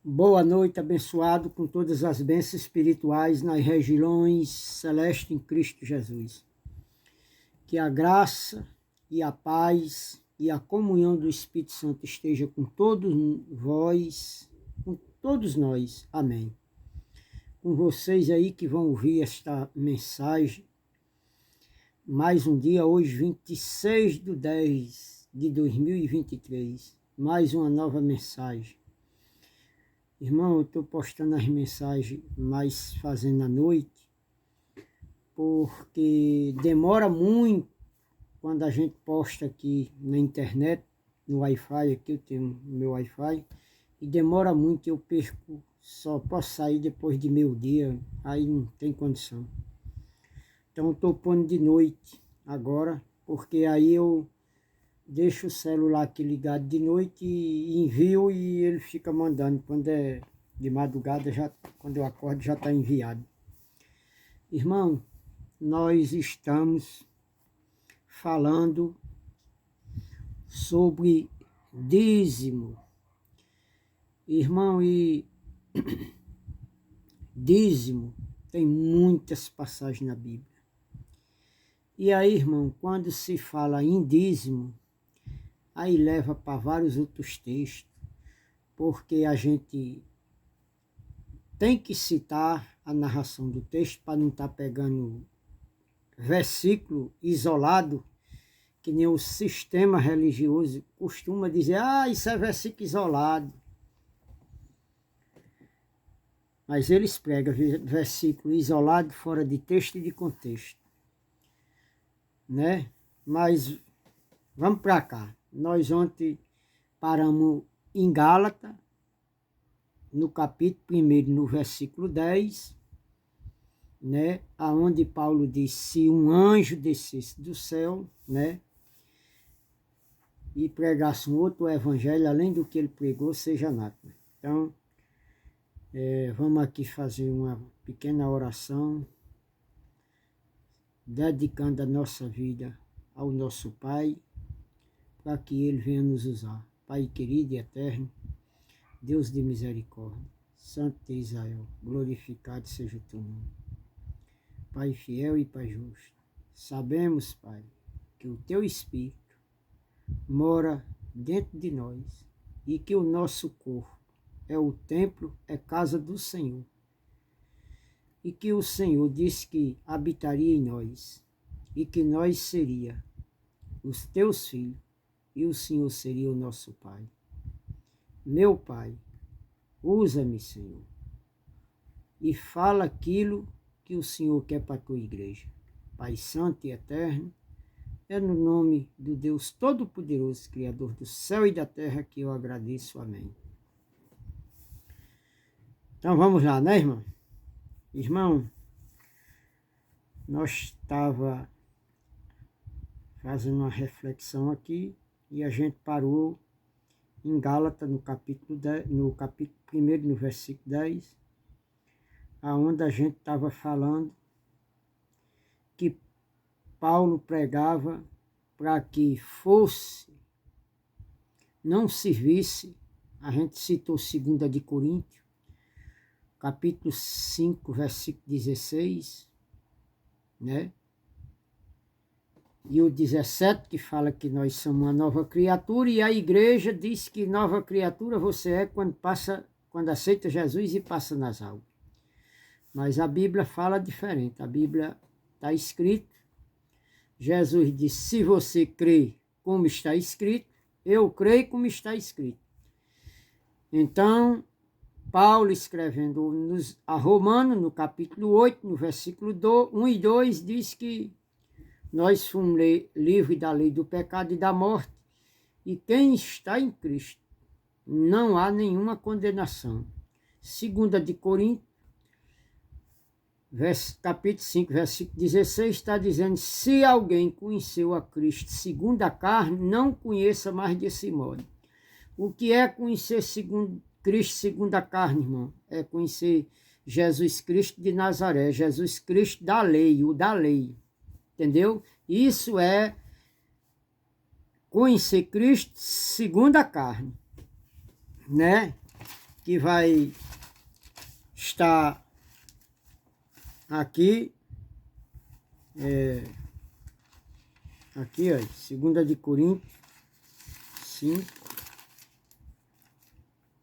Boa noite, abençoado com todas as bênçãos espirituais nas regiões celestes em Cristo Jesus. Que a graça e a paz e a comunhão do Espírito Santo esteja com todos vós, com todos nós. Amém. Com vocês aí que vão ouvir esta mensagem, mais um dia, hoje 26/10/2023, mais uma nova mensagem. Irmão, eu estou postando as mensagens mais fazendo à noite, porque demora muito quando a gente posta aqui na internet, no Wi-Fi, aqui eu tenho meu Wi-Fi, e demora muito, eu perco, só posso sair depois de meio-dia, aí não tem condição. Então eu estou pondo de noite agora, porque aí eu deixo o celular aqui ligado de noite e envio e ele fica mandando. Quando é de madrugada, quando eu acordo, já está enviado. Irmão, nós estamos falando sobre dízimo. Irmão, e dízimo tem muitas passagens na Bíblia. E aí, irmão, quando se fala em dízimo, aí leva para vários outros textos, porque a gente tem que citar a narração do texto para não estar pegando versículo isolado, que nem o sistema religioso costuma dizer, isso é versículo isolado. Mas eles pregam versículo isolado fora de texto e de contexto, né? Mas vamos para cá. Nós ontem paramos em Gálatas, no capítulo 1, no versículo 10, né, aonde Paulo diz, se um anjo descesse do céu, né, e pregasse um outro evangelho, além do que ele pregou, seja anátema. Então, vamos aqui fazer uma pequena oração, dedicando a nossa vida ao nosso Pai, para que Ele venha nos usar. Pai querido e eterno, Deus de misericórdia, Santo de Israel, glorificado seja o teu nome. Pai fiel e Pai justo, sabemos, Pai, que o teu Espírito mora dentro de nós e que o nosso corpo é o templo, é casa do Senhor. E que o Senhor disse que habitaria em nós e que nós seria os teus filhos e o Senhor seria o nosso Pai. Meu Pai, usa-me, Senhor, e fala aquilo que o Senhor quer para a tua igreja. Pai Santo e Eterno, é no nome do Deus Todo-Poderoso, Criador do céu e da terra, que eu agradeço. Amém. Então vamos lá, né, irmão? Irmão, nós estava fazendo uma reflexão aqui e a gente parou em Gálatas, no capítulo 1, no versículo 10, aonde a gente estava falando que Paulo pregava para que fosse, não servisse, a gente citou 2 de Coríntios, capítulo 5, versículo 16, né? E o 17, que fala que nós somos uma nova criatura, e a igreja diz que nova criatura você é quando aceita Jesus e passa nas águas. Mas a Bíblia fala diferente. A Bíblia está escrito, Jesus disse, se você crê como está escrito, eu creio como está escrito. Então, Paulo escrevendo a Romanos, no capítulo 8, no versículo 1 e 2, diz que nós fomos livres da lei do pecado e da morte, e quem está em Cristo não há nenhuma condenação. 2 de Coríntios, capítulo 5, versículo 16, está dizendo, se alguém conheceu a Cristo segundo a carne, não conheça mais desse modo. O que é conhecer Cristo segundo a carne, irmão? É conhecer Jesus Cristo de Nazaré, Jesus Cristo da lei, o da lei. Entendeu? Isso é conhecer Cristo segundo a carne, né? que vai estar aqui, aqui, ó, 2 de Coríntios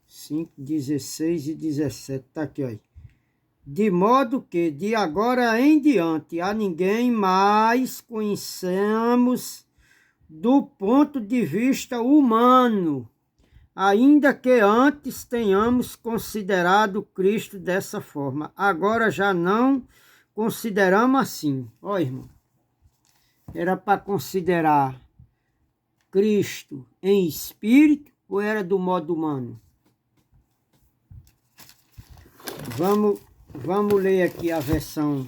5, 16 e 17, tá aqui, ó. De modo que de agora em diante a ninguém mais conhecemos do ponto de vista humano, ainda que antes tenhamos considerado Cristo dessa forma. Agora já não consideramos assim. Ó, irmão, era para considerar Cristo em espírito ou era do modo humano? Vamos ler aqui a versão.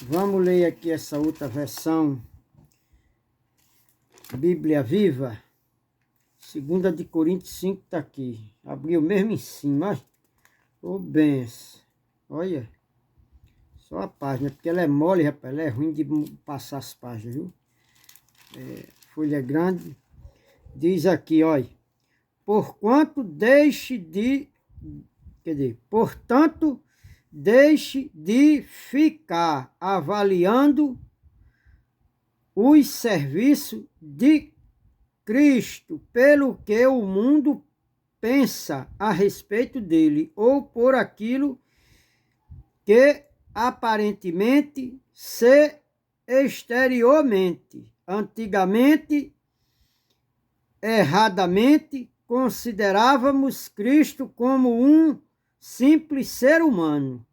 Vamos ler aqui essa outra versão. Bíblia Viva. 2 de Coríntios 5 está aqui. Abriu mesmo em cima. Ô, benção. Olha. Só a página, porque ela é mole, rapaz. Ela é ruim de passar as páginas, viu? Folha grande. Diz aqui, olha. Portanto, deixe de ficar avaliando os serviços de Cristo pelo que o mundo pensa a respeito dele, ou por aquilo que aparentemente se exteriormente, antigamente, erradamente, considerávamos Cristo como um simples ser humano,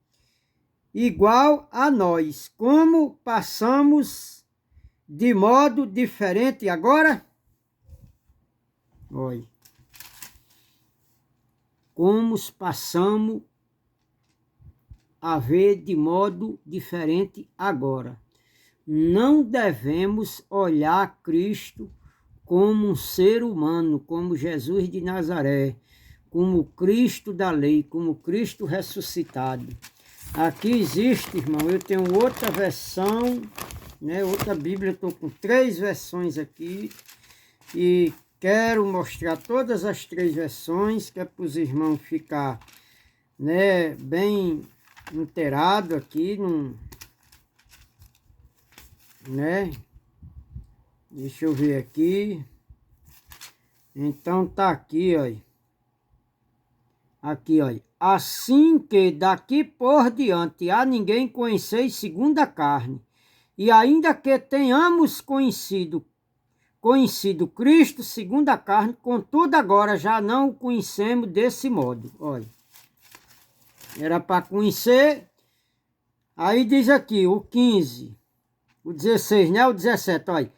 igual a nós. Como passamos de modo diferente agora? Olha. Como passamos a ver de modo diferente agora. Não devemos olhar Cristo como um ser humano, como Jesus de Nazaré, como Cristo da lei, como Cristo ressuscitado. Aqui existe, irmão, eu tenho outra versão, né, outra Bíblia, estou com 3 versões aqui, e quero mostrar todas as 3 versões, que é para os irmãos ficar, né, bem inteirado aqui, né? Deixa eu ver aqui. Então tá aqui, ó. Aqui, ó. Assim que daqui por diante a ninguém conheceis segundo a carne, e ainda que tenhamos conhecido Cristo segundo a carne, contudo agora já não o conhecemos desse modo. Olha. Era para conhecer. Aí diz aqui o 15, o 16, né? O 17, olha.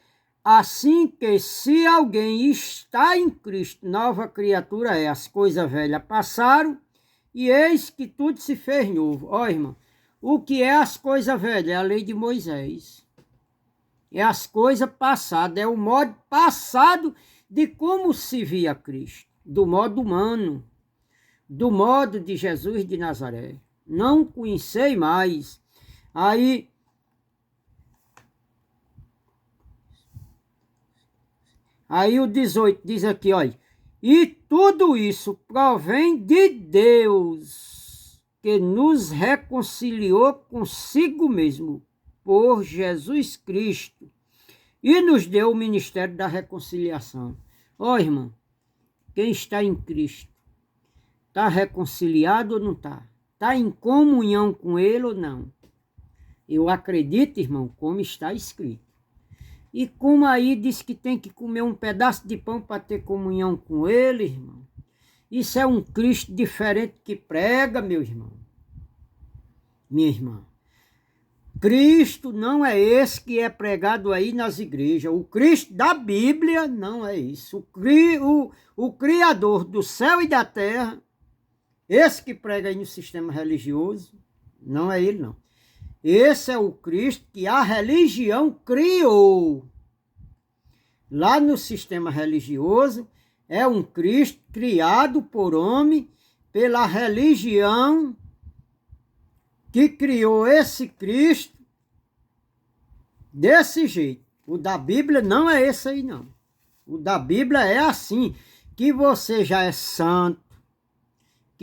Assim que se alguém está em Cristo, nova criatura é, as coisas velhas passaram, e eis que tudo se fez novo. Ó, irmão, o que é as coisas velhas? É a lei de Moisés. É as coisas passadas, é o modo passado de como se via Cristo, do modo humano, do modo de Jesus de Nazaré. Não conhecei mais. Aí o 18 diz aqui, olha, e tudo isso provém de Deus, que nos reconciliou consigo mesmo, por Jesus Cristo, e nos deu o ministério da reconciliação. Ó, irmão, quem está em Cristo, está reconciliado ou não está? Está em comunhão com Ele ou não? Eu acredito, irmão, como está escrito. E como aí diz que tem que comer um pedaço de pão para ter comunhão com Ele, irmão. Isso é um Cristo diferente que prega, meu irmão. Minha irmã. Cristo não é esse que é pregado aí nas igrejas. O Cristo da Bíblia não é isso. O Criador do céu e da terra, esse que prega aí no sistema religioso, não é ele não. Esse é o Cristo que a religião criou. Lá no sistema religioso, é um Cristo criado por homem, pela religião que criou esse Cristo desse jeito. O da Bíblia não é esse aí, não. O da Bíblia é assim, que você já é santo,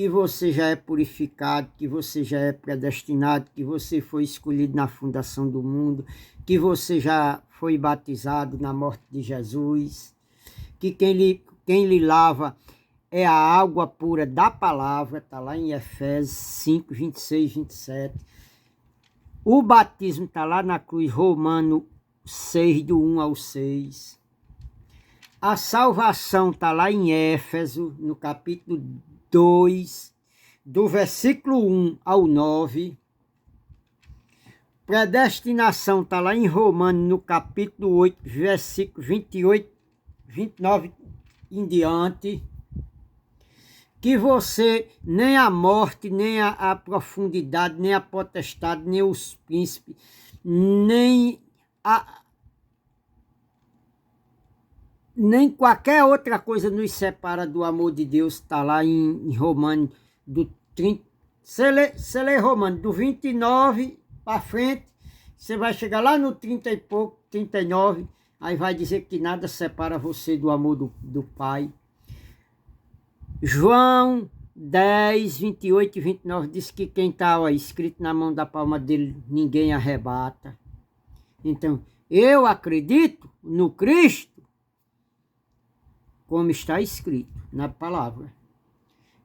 que você já é purificado, que você já é predestinado, que você foi escolhido na fundação do mundo, que você já foi batizado na morte de Jesus, que quem lhe lava é a água pura da palavra, está lá em Efésios 5, 26, 27. O batismo está lá na cruz, Romano 6, do 1 ao 6. A salvação está lá em Éfeso, no capítulo 2, do versículo 1 ao 9. Predestinação está lá em Romanos, no capítulo 8, versículo 28, 29 em diante. Que você, nem a morte, nem a profundidade, nem a potestade, nem os príncipes, nem qualquer outra coisa nos separa do amor de Deus, está lá em Romanos, do 30. Você lê Romanos, do 29 para frente, você vai chegar lá no 30 e pouco, 39, aí vai dizer que nada separa você do amor do Pai. João 10, 28 e 29 diz que quem está escrito na mão da palma dele, ninguém arrebata. Então, eu acredito no Cristo, como está escrito na palavra.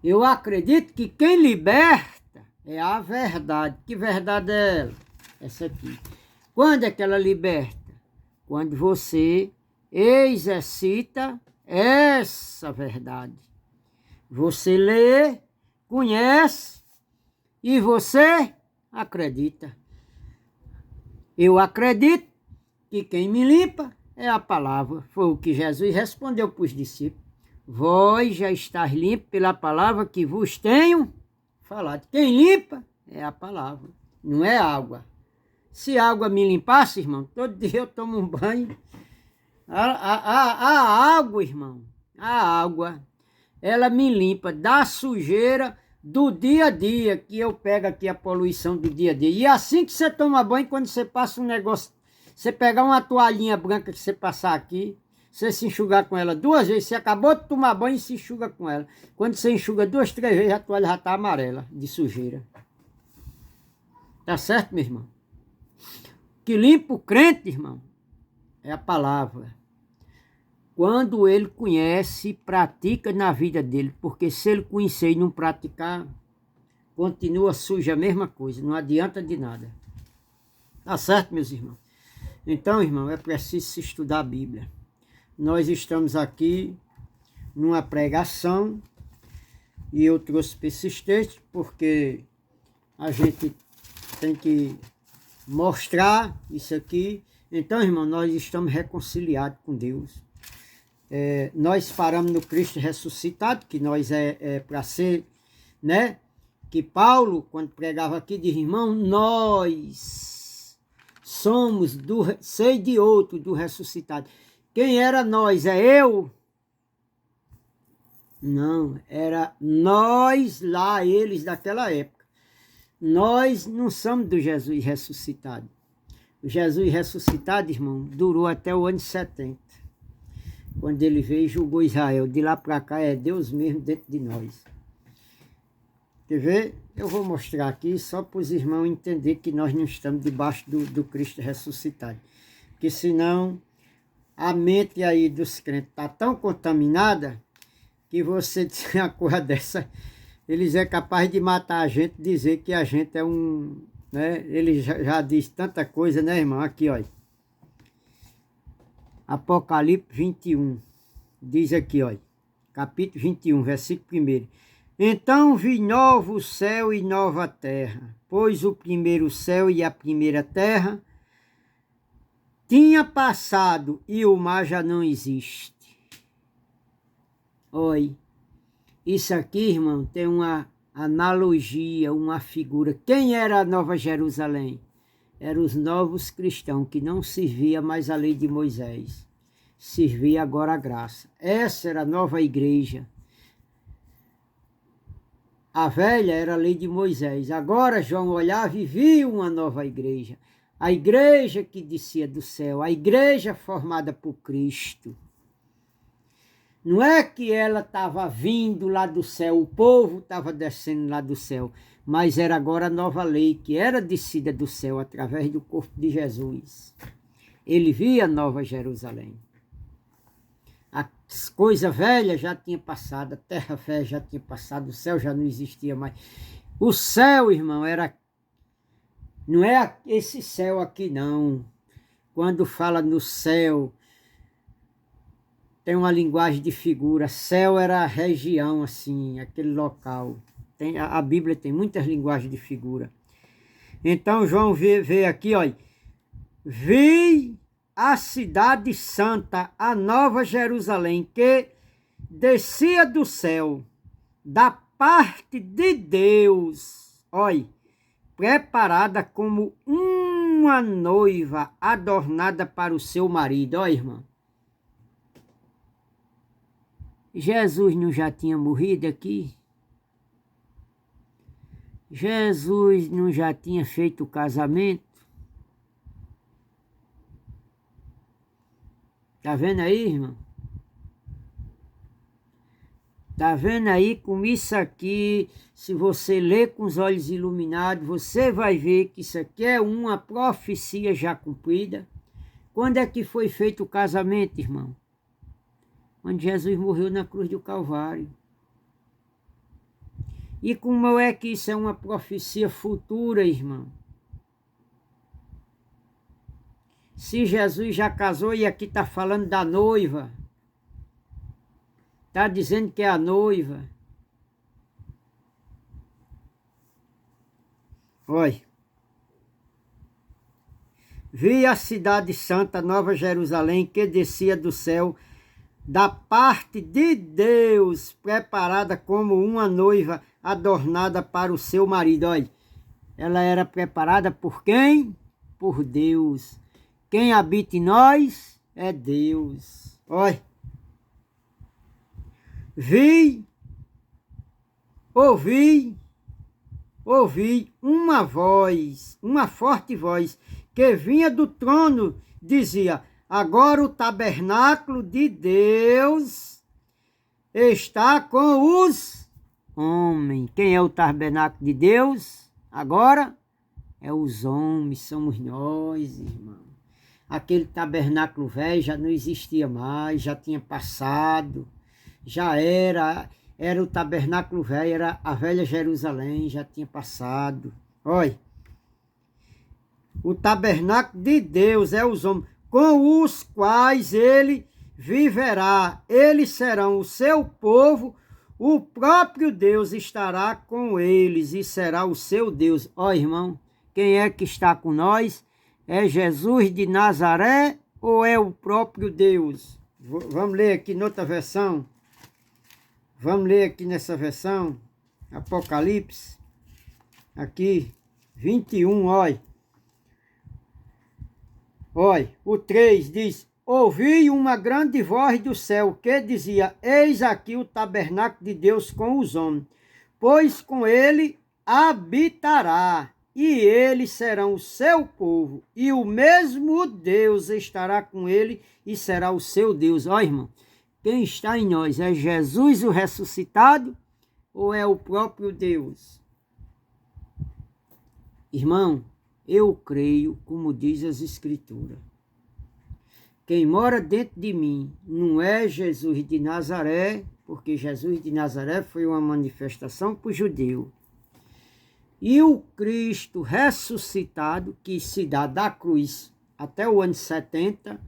Eu acredito que quem liberta é a verdade. Que verdade é ela? Essa aqui. Quando é que ela liberta? Quando você exercita essa verdade. Você lê, conhece e você acredita. Eu acredito que quem me limpa é a palavra. Foi o que Jesus respondeu para os discípulos. Vós já estáis limpos pela palavra que vos tenho falado. Quem limpa é a palavra, não é água. Se a água me limpasse, irmão, todo dia eu tomo um banho. A água, irmão, a água, ela me limpa da sujeira do dia a dia, que eu pego aqui a poluição do dia a dia. E assim que você toma banho, quando você passa um negócio, você pegar uma toalhinha branca que você passar aqui, você se enxugar com ela 2 vezes, você acabou de tomar banho e se enxuga com ela. Quando você enxuga 2, 3 vezes, a toalha já está amarela, de sujeira. Tá certo, meu irmão? Que limpa o crente, irmão, é a palavra. Quando ele conhece e pratica na vida dele, porque se ele conhecer e não praticar, continua suja a mesma coisa, não adianta de nada. Tá certo, meus irmãos? Então, irmão, é preciso se estudar a Bíblia. Nós estamos aqui numa pregação e eu trouxe para esses textos porque a gente tem que mostrar isso aqui. Então, irmão, nós estamos reconciliados com Deus. Nós paramos no Cristo ressuscitado, que nós para ser, né? Que Paulo, quando pregava aqui, diz, irmão, nós somos sei de outro, do ressuscitado. Quem era nós? É eu? Não, era nós lá, eles daquela época. Nós não somos do Jesus ressuscitado. O Jesus ressuscitado, irmão, durou até o ano 70. Quando ele veio e julgou Israel. De lá para cá é Deus mesmo dentro de nós. Quer ver? Eu vou mostrar aqui só para os irmãos entenderem que nós não estamos debaixo do Cristo ressuscitado. Porque senão a mente aí dos crentes está tão contaminada que você tem uma coisa dessa, eles é capaz de matar a gente, dizer que a gente é um, né? Ele já diz tanta coisa, né, irmão? Aqui, olha. Apocalipse 21, diz aqui, olha, capítulo 21, versículo 1. Então vi novo céu e nova terra, pois o primeiro céu e a primeira terra tinha passado e o mar já não existe. Oi, isso aqui, irmão, tem uma analogia, uma figura. Quem era a Nova Jerusalém? Eram os novos cristãos que não servia mais a lei de Moisés. Servia agora a graça. Essa era a nova igreja. A velha era a lei de Moisés. Agora João olhava e via uma nova igreja. A igreja que descia do céu, a igreja formada por Cristo. Não é que ela estava vindo lá do céu, o povo estava descendo lá do céu, mas era agora a nova lei que era descida do céu através do corpo de Jesus. Ele via Nova Jerusalém. As coisas velhas já tinham passado, a terra velha já tinha passado, o céu já não existia mais. O céu, irmão, não é esse céu aqui não. Quando fala no céu, tem uma linguagem de figura. Céu era a região, assim, aquele local. A Bíblia tem muitas linguagens de figura. Então João vê aqui, olha. Vi a cidade santa, a nova Jerusalém, que descia do céu, da parte de Deus, olha, preparada como uma noiva adornada para o seu marido. Olha, irmão. Jesus não já tinha morrido aqui? Jesus não já tinha feito o casamento? Tá vendo aí, irmão? Tá vendo aí com isso aqui? Se você ler com os olhos iluminados, você vai ver que isso aqui é uma profecia já cumprida. Quando é que foi feito o casamento, irmão? Quando Jesus morreu na cruz do Calvário. E como é que isso é uma profecia futura, irmão? Se Jesus já casou e aqui está falando da noiva, está dizendo que é a noiva. Olha. Vi a cidade santa, Nova Jerusalém, que descia do céu, da parte de Deus, preparada como uma noiva adornada para o seu marido. Olha, ela era preparada por quem? Por Deus. Quem habita em nós é Deus. Olha. Ouvi uma voz, uma forte voz, que vinha do trono, dizia: agora o tabernáculo de Deus está com os homens. Quem é o tabernáculo de Deus? Agora é os homens, somos nós, irmão. Aquele tabernáculo velho já não existia mais, já tinha passado, já era o tabernáculo velho, era a velha Jerusalém, já tinha passado. Olha, o tabernáculo de Deus é os homens, com os quais ele viverá. Eles serão o seu povo, o próprio Deus estará com eles e será o seu Deus. Ó, irmão, quem é que está com nós? É Jesus de Nazaré ou é o próprio Deus? Vamos ler aqui noutra versão. Vamos ler aqui nessa versão, Apocalipse, aqui, 21, olha. Olha, o 3 diz: ouvi uma grande voz do céu que dizia: eis aqui o tabernáculo de Deus com os homens, pois com ele habitará, e eles serão o seu povo, e o mesmo Deus estará com ele e será o seu Deus. Olha, irmão, quem está em nós é Jesus o ressuscitado ou é o próprio Deus? Irmão, eu creio, como diz as Escrituras. Quem mora dentro de mim não é Jesus de Nazaré, porque Jesus de Nazaré foi uma manifestação para o judeu. E o Cristo ressuscitado, que se dá da cruz até o ano 70,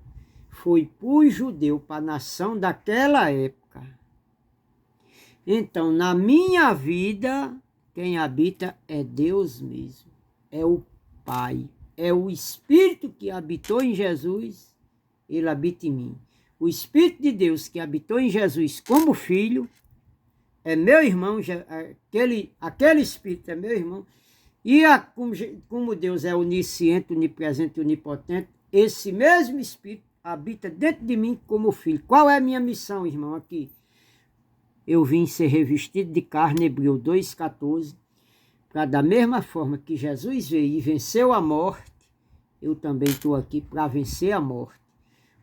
foi para o judeu, para a nação daquela época. Então, na minha vida, quem habita é Deus mesmo, é o Pai, é o Espírito que habitou em Jesus, ele habita em mim. O Espírito de Deus que habitou em Jesus como filho, é meu irmão, aquele Espírito é meu irmão, e como Deus é onisciente, onipresente e onipotente, esse mesmo Espírito habita dentro de mim como filho. Qual é a minha missão, irmão, aqui? Eu vim ser revestido de carne, Hebreus 2,14, para da mesma forma que Jesus veio e venceu a morte, eu também estou aqui para vencer a morte.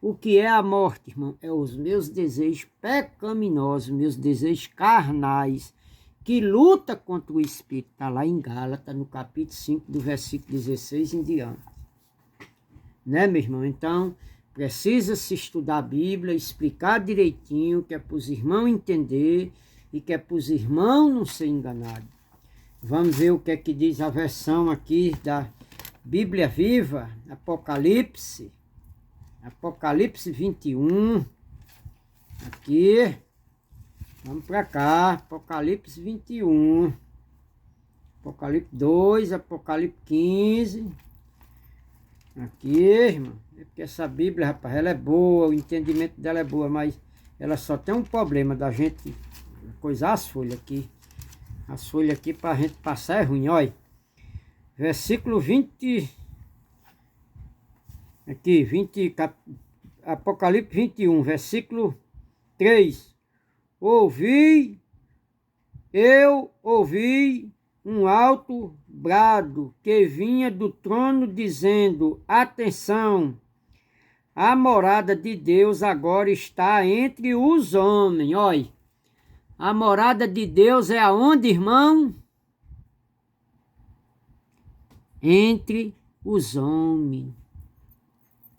O que é a morte, irmão? É os meus desejos pecaminosos, meus desejos carnais, que luta contra o Espírito. Está lá em Gálatas, no capítulo 5, do versículo 16 em diante. Né, meu irmão? Então, precisa se estudar a Bíblia, explicar direitinho, que é para os irmãos entender e que é para os irmãos não ser enganados. Vamos ver o que é que diz a versão aqui da Bíblia Viva, Apocalipse. Apocalipse 21. Aqui. Vamos para cá. Apocalipse 21. Apocalipse 2, Apocalipse 15. Aqui, irmão. É porque essa Bíblia, rapaz, ela é boa, o entendimento dela é boa, mas ela só tem um problema da gente coisar as folhas aqui. As folhas aqui para a gente passar é ruim, olha. Versículo 20. Aqui, Apocalipse 21, versículo 3. Eu ouvi um alto brado que vinha do trono dizendo: atenção, a morada de Deus agora está entre os homens. Olha, a morada de Deus é aonde, irmão? Entre os homens.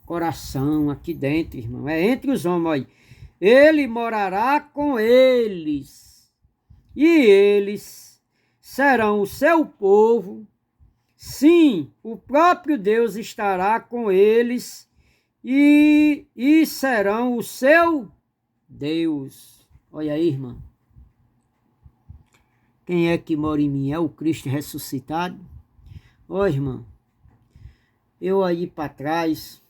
Coração aqui dentro, irmão. É entre os homens, olha. Ele morará com eles. E eles serão o seu povo. Sim, o próprio Deus estará com eles. E serão o seu Deus. Olha aí, irmão. Quem é que mora em mim? É o Cristo ressuscitado? Ó, irmão. Eu aí para trás...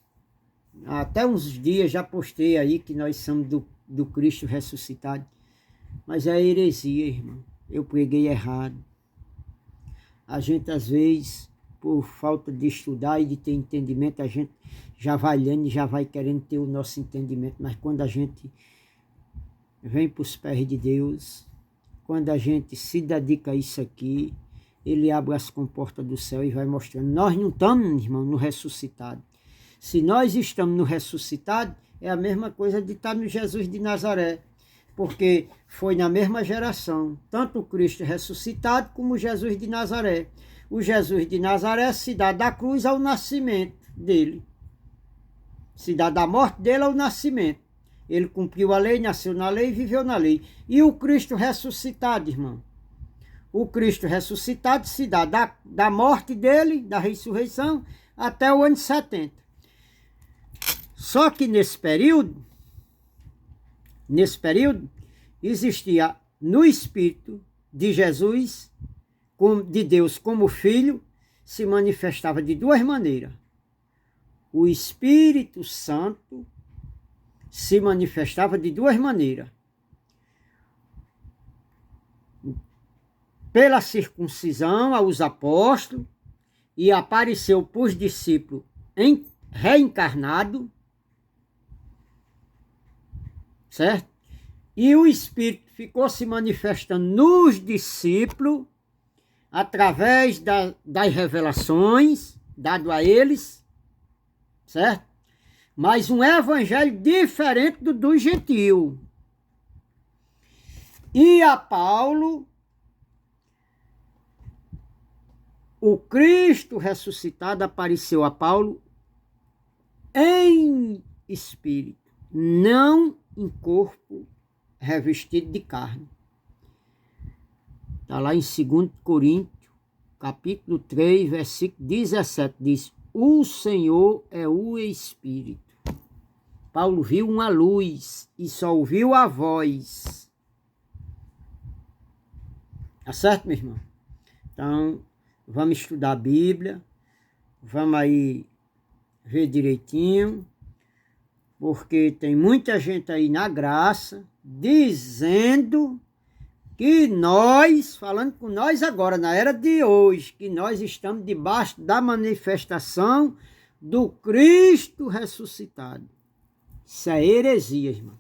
Até uns dias já postei aí que nós somos do Cristo ressuscitado. Mas é heresia, irmão. Eu preguei errado. A gente, às vezes, por falta de estudar e de ter entendimento, a gente já vai lendo e já vai querendo ter o nosso entendimento. Mas quando a gente vem para os pés de Deus, quando a gente se dedica a isso aqui, Ele abre as comportas do céu e vai mostrando. Nós não estamos, irmão, no ressuscitado. Se nós estamos no ressuscitado, é a mesma coisa de estar no Jesus de Nazaré. Porque foi na mesma geração, tanto o Cristo ressuscitado como o Jesus de Nazaré. O Jesus de Nazaré se dá da cruz ao nascimento dele. Se dá da morte dele ao nascimento. Ele cumpriu a lei, nasceu na lei e viveu na lei. E o Cristo ressuscitado, irmão? O Cristo ressuscitado se dá da morte dele, da ressurreição, até o ano 70. Só que nesse período, existia no Espírito de Jesus, de Deus como Filho, se manifestava de duas maneiras. O Espírito Santo se manifestava de duas maneiras. Pela circuncisão aos apóstolos, e apareceu para os discípulos reencarnado, certo? E o Espírito ficou se manifestando nos discípulos através das revelações dado a eles, certo? Mas um evangelho diferente do gentil. E a Paulo, o Cristo ressuscitado apareceu a Paulo em espírito, não em corpo revestido de carne. Está lá em 2 Coríntios, capítulo 3, versículo 17, diz: o Senhor é o Espírito. Paulo viu uma luz e só ouviu a voz. Tá certo, meu irmão? Então, vamos estudar a Bíblia, vamos aí ver direitinho, porque tem muita gente aí na graça, dizendo que nós, falando com nós agora, na era de hoje, que nós estamos debaixo da manifestação do Cristo ressuscitado. Isso é heresia, irmão.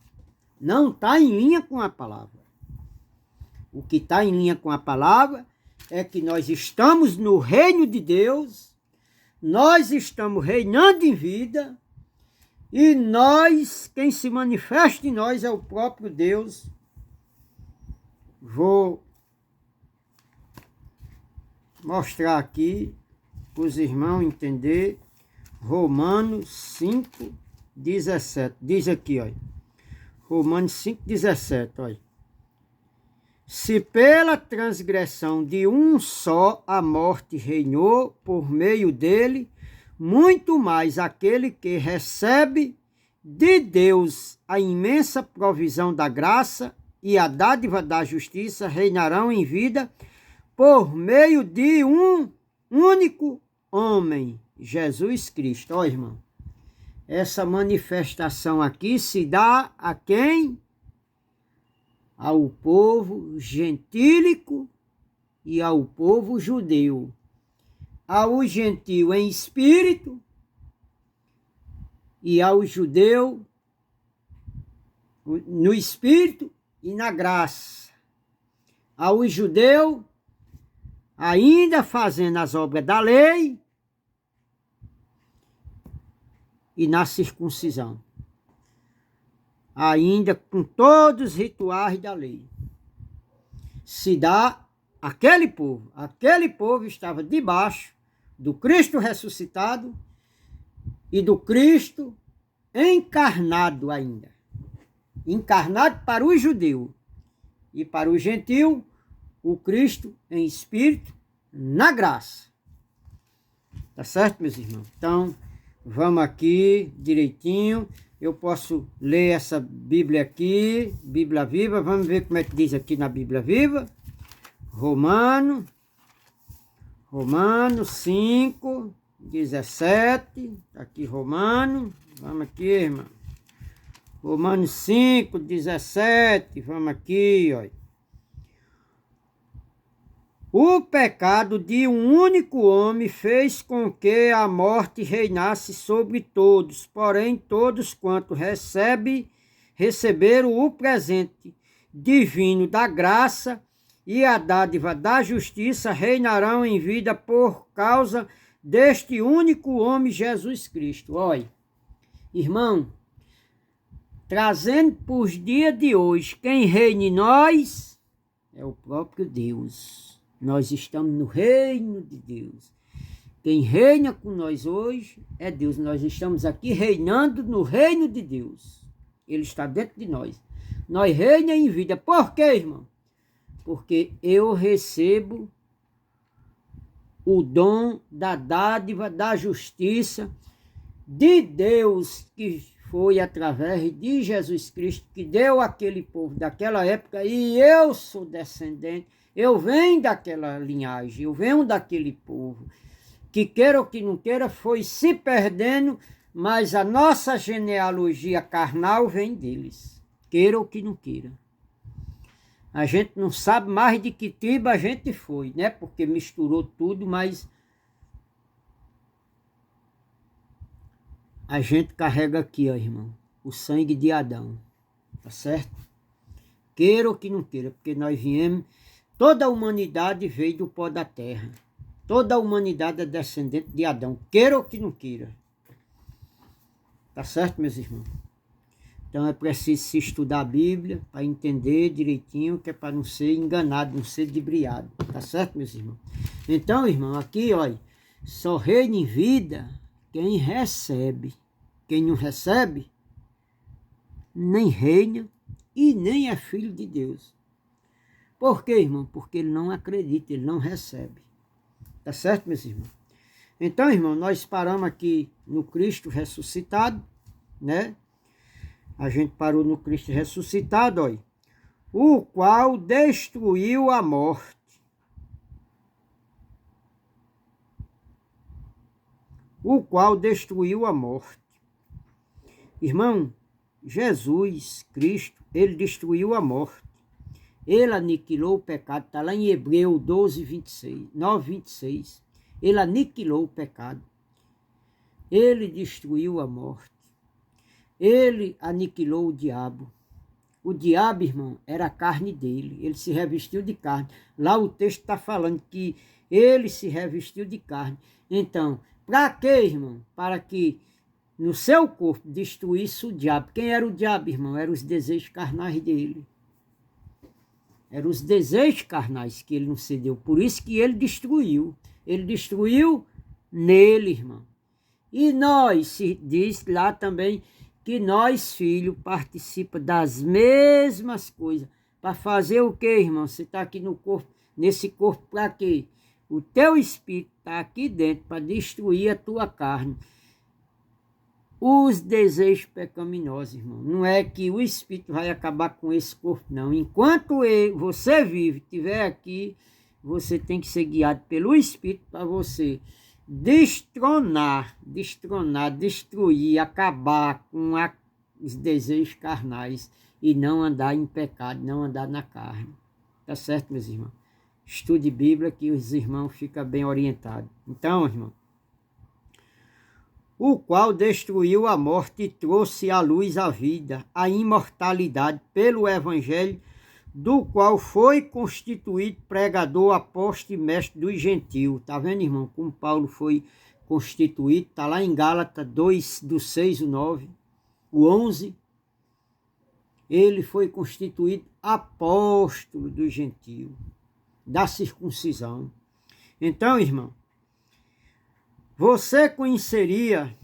Não está em linha com a palavra. O que está em linha com a palavra é que nós estamos no reino de Deus, nós estamos reinando em vida, E nós, quem se manifesta em nós é o próprio Deus. Vou mostrar aqui para os irmãos entender. Romanos 5, 17. Diz aqui, olha. Romanos 5, 17, olha. Se pela transgressão de um só a morte reinou por meio dele, muito mais aquele que recebe de Deus a imensa provisão da graça e a dádiva da justiça reinarão em vida por meio de um único homem, Jesus Cristo. Ó, irmão, essa manifestação aqui se dá a quem? Ao povo gentílico e ao povo judeu. Ao gentio em espírito e ao judeu no espírito e na graça. Ao judeu ainda fazendo as obras da lei e na circuncisão, ainda com todos os rituais da lei. Se dá aquele povo estava debaixo do Cristo ressuscitado e do Cristo encarnado ainda. Encarnado para o judeu e para o gentil, o Cristo em espírito, na graça. Tá certo, meus irmãos? Então, vamos aqui direitinho. Eu posso ler essa Bíblia aqui, Bíblia Viva. Vamos ver como é que diz aqui na Bíblia Viva. Romanos 5, 17. Aqui Romanos. Vamos aqui, irmão. Romanos 5, 17. Vamos aqui, olha. O pecado de um único homem fez com que a morte reinasse sobre todos, porém todos quanto receberam o presente divino da graça e a dádiva da justiça reinarão em vida por causa deste único homem, Jesus Cristo. Olha, irmão, trazendo para os dias de hoje, quem reina em nós é o próprio Deus. Nós estamos no reino de Deus. Quem reina com nós hoje é Deus. Nós estamos aqui reinando no reino de Deus. Ele está dentro de nós. Nós reinamos em vida. Por quê, irmão? Porque eu recebo o dom da dádiva, da justiça de Deus, que foi através de Jesus Cristo, que deu aquele povo daquela época, e eu sou descendente. Eu venho daquela linhagem, eu venho daquele povo, que queira ou que não queira, foi se perdendo, mas a nossa genealogia carnal vem deles, queira ou que não queira. A gente não sabe mais de que tribo a gente foi, né? Porque misturou tudo, mas a gente carrega aqui, ó, irmão, o sangue de Adão, tá certo? Queira ou que não queira, porque nós viemos. Toda a humanidade veio do pó da terra. Toda a humanidade é descendente de Adão, queira ou que não queira. Tá certo, meus irmãos? Então é preciso se estudar a Bíblia para entender direitinho, que é para não ser enganado, não ser ludibriado. Tá certo, meus irmãos? Então, irmão, aqui, olha, só reina em vida quem recebe. Quem não recebe, nem reina e nem é filho de Deus. Por quê, irmão? Porque ele não acredita, ele não recebe. Tá certo, meus irmãos? Então, irmão, nós paramos aqui no Cristo ressuscitado, né? A gente parou no Cristo ressuscitado, olha. O qual destruiu a morte. O qual destruiu a morte. Irmão, Jesus Cristo, ele destruiu a morte. Ele aniquilou o pecado, está lá em Hebreu 12, 26, 9, 26. Ele aniquilou o pecado. Ele destruiu a morte. Ele aniquilou o diabo. O diabo, irmão, era a carne dele. Ele se revestiu de carne. Lá o texto está falando que ele se revestiu de carne. Então, para quê, irmão? Para que no seu corpo, destruísse o diabo. Quem era o diabo, irmão? Eram os desejos carnais dele. Eram os desejos carnais que ele não cedeu. Por isso que ele destruiu. Ele destruiu nele, irmão. E nós, se diz lá também, que nós, filhos, participa das mesmas coisas. Para fazer o quê, irmão? Você está aqui no corpo, nesse corpo para quê? O teu espírito está aqui dentro para destruir a tua carne. Os desejos pecaminosos, irmão. Não é que o espírito vai acabar com esse corpo, não. Enquanto você vive, estiver aqui, você tem que ser guiado pelo espírito para você destronar, destruir, acabar com os desejos carnais e não andar em pecado, não andar na carne. Tá certo, meus irmãos? Estude Bíblia que os irmãos ficam bem orientados. Então, irmão, o qual destruiu a morte e trouxe à luz a vida, a imortalidade pelo Evangelho, do qual foi constituído pregador, apóstolo e mestre dos gentios. Está vendo, irmão, como Paulo foi constituído? Está lá em Gálatas 2, do 6 ao 9, o 11. Ele foi constituído apóstolo dos gentios, da circuncisão. Então, irmão, você conheceria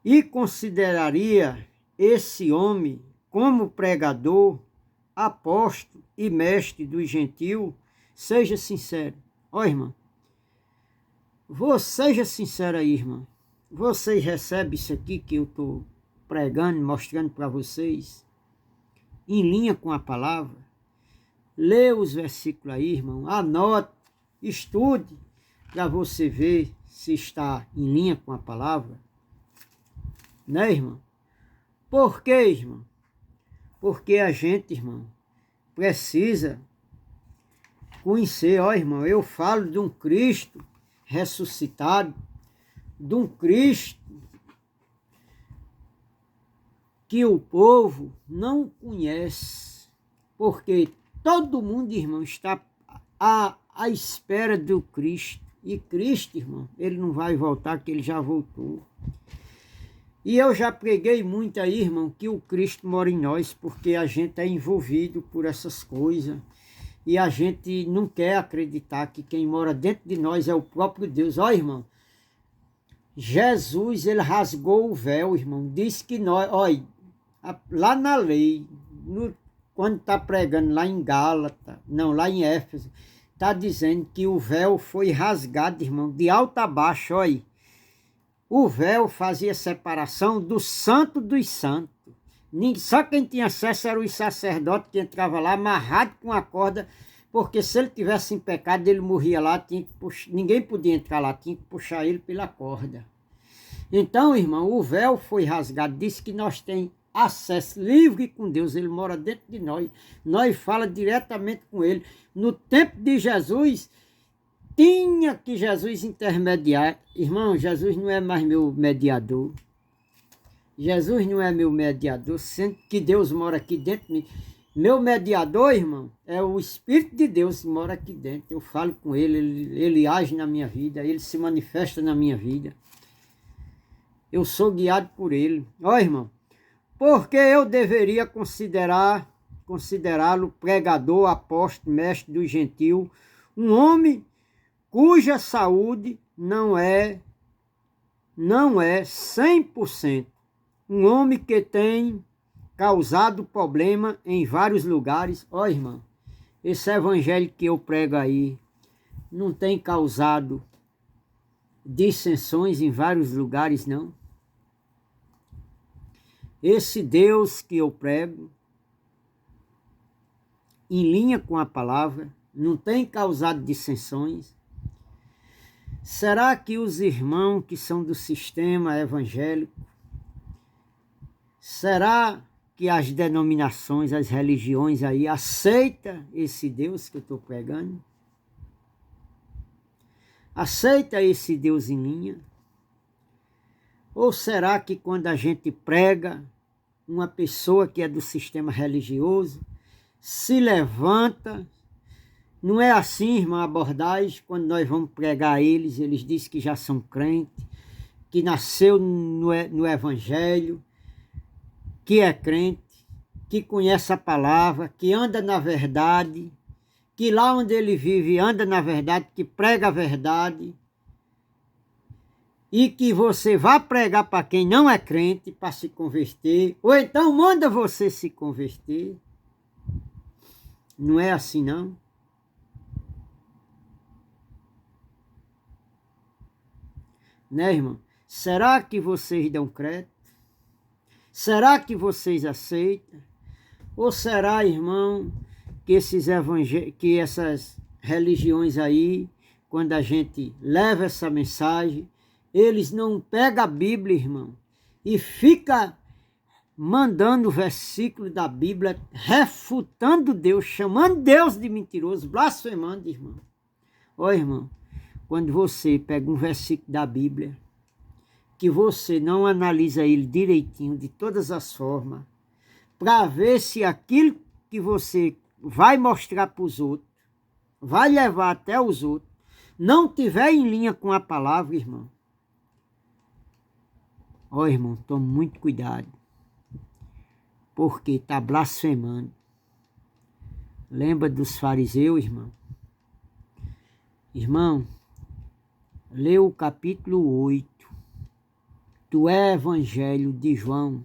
e consideraria esse homem como pregador, apóstolo e mestre dos gentios? Seja sincero. Ó, irmão, seja sincero aí, irmão. Vocês recebem isso aqui que eu estou pregando, mostrando para vocês, em linha com a palavra? Lê os versículos aí, irmão. Anote, estude, para você ver se está em linha com a palavra. Né, irmão? Por quê, irmão? Porque a gente, irmão, precisa conhecer. Ó, irmão, eu falo de um Cristo ressuscitado, de um Cristo que o povo não conhece, porque todo mundo, irmão, está à espera do Cristo. E Cristo, irmão, ele não vai voltar, que ele já voltou. E eu já preguei muito aí, irmão, que o Cristo mora em nós, porque a gente é envolvido por essas coisas. E a gente não quer acreditar que quem mora dentro de nós é o próprio Deus. Ó, irmão, Jesus, ele rasgou o véu, irmão. Diz que nós, olha, lá na lei, quando está pregando lá em Gálatas, não, lá em Éfeso, está dizendo que o véu foi rasgado, irmão, de alto a baixo, olha. O véu fazia separação do santo dos santos. Só quem tinha acesso era o sacerdote que entrava lá amarrado com a corda, porque se ele tivesse em pecado, ele morria lá, ninguém podia entrar lá, tinha que puxar ele pela corda. Então, irmão, o véu foi rasgado, disse que nós temos acesso livre com Deus, ele mora dentro de nós fala diretamente com ele. No tempo de Jesus, tinha que Jesus intermediar. Irmão, Jesus não é mais meu mediador. Jesus não é meu mediador, sendo que Deus mora aqui dentro de mim. Meu mediador, irmão, é o Espírito de Deus que mora aqui dentro. Eu falo com ele age na minha vida, ele se manifesta na minha vida. Eu sou guiado por ele. Ó, irmão, porque eu deveria considerá-lo pregador, apóstolo, mestre dos gentios, um homem cuja saúde não é 100%. Um homem que tem causado problema em vários lugares. Ó, irmão, esse evangelho que eu prego aí não tem causado dissensões em vários lugares, não. Esse Deus que eu prego, em linha com a palavra, não tem causado dissensões. Será que os irmãos que são do sistema evangélico, será que as denominações, as religiões aí aceitam esse Deus que eu estou pregando? Aceita esse Deus em linha? Ou será que quando a gente prega, uma pessoa que é do sistema religioso se levanta? Não é assim, irmã, a abordagem, quando nós vamos pregar eles dizem que já são crentes, que nasceu no Evangelho, que é crente, que conhece a palavra, que anda na verdade, que lá onde ele vive anda na verdade, que prega a verdade, e que você vá pregar para quem não é crente para se converter, ou então manda você se converter. Não é assim, não? Né, irmão? Será que vocês dão crédito? Será que vocês aceitam? Ou será, irmão, que que essas religiões aí, quando a gente leva essa mensagem, eles não pegam a Bíblia, irmão, e fica mandando o versículo da Bíblia, refutando Deus, chamando Deus de mentiroso, blasfemando, irmão. Ó, irmão, quando você pega um versículo da Bíblia, que você não analisa ele direitinho, de todas as formas, para ver se aquilo que você vai mostrar para os outros, vai levar até os outros, não tiver em linha com a palavra, irmão. Ó, irmão, tome muito cuidado, porque está blasfemando. Lembra dos fariseus, irmão? Irmão, lê o capítulo 8 do Evangelho de João,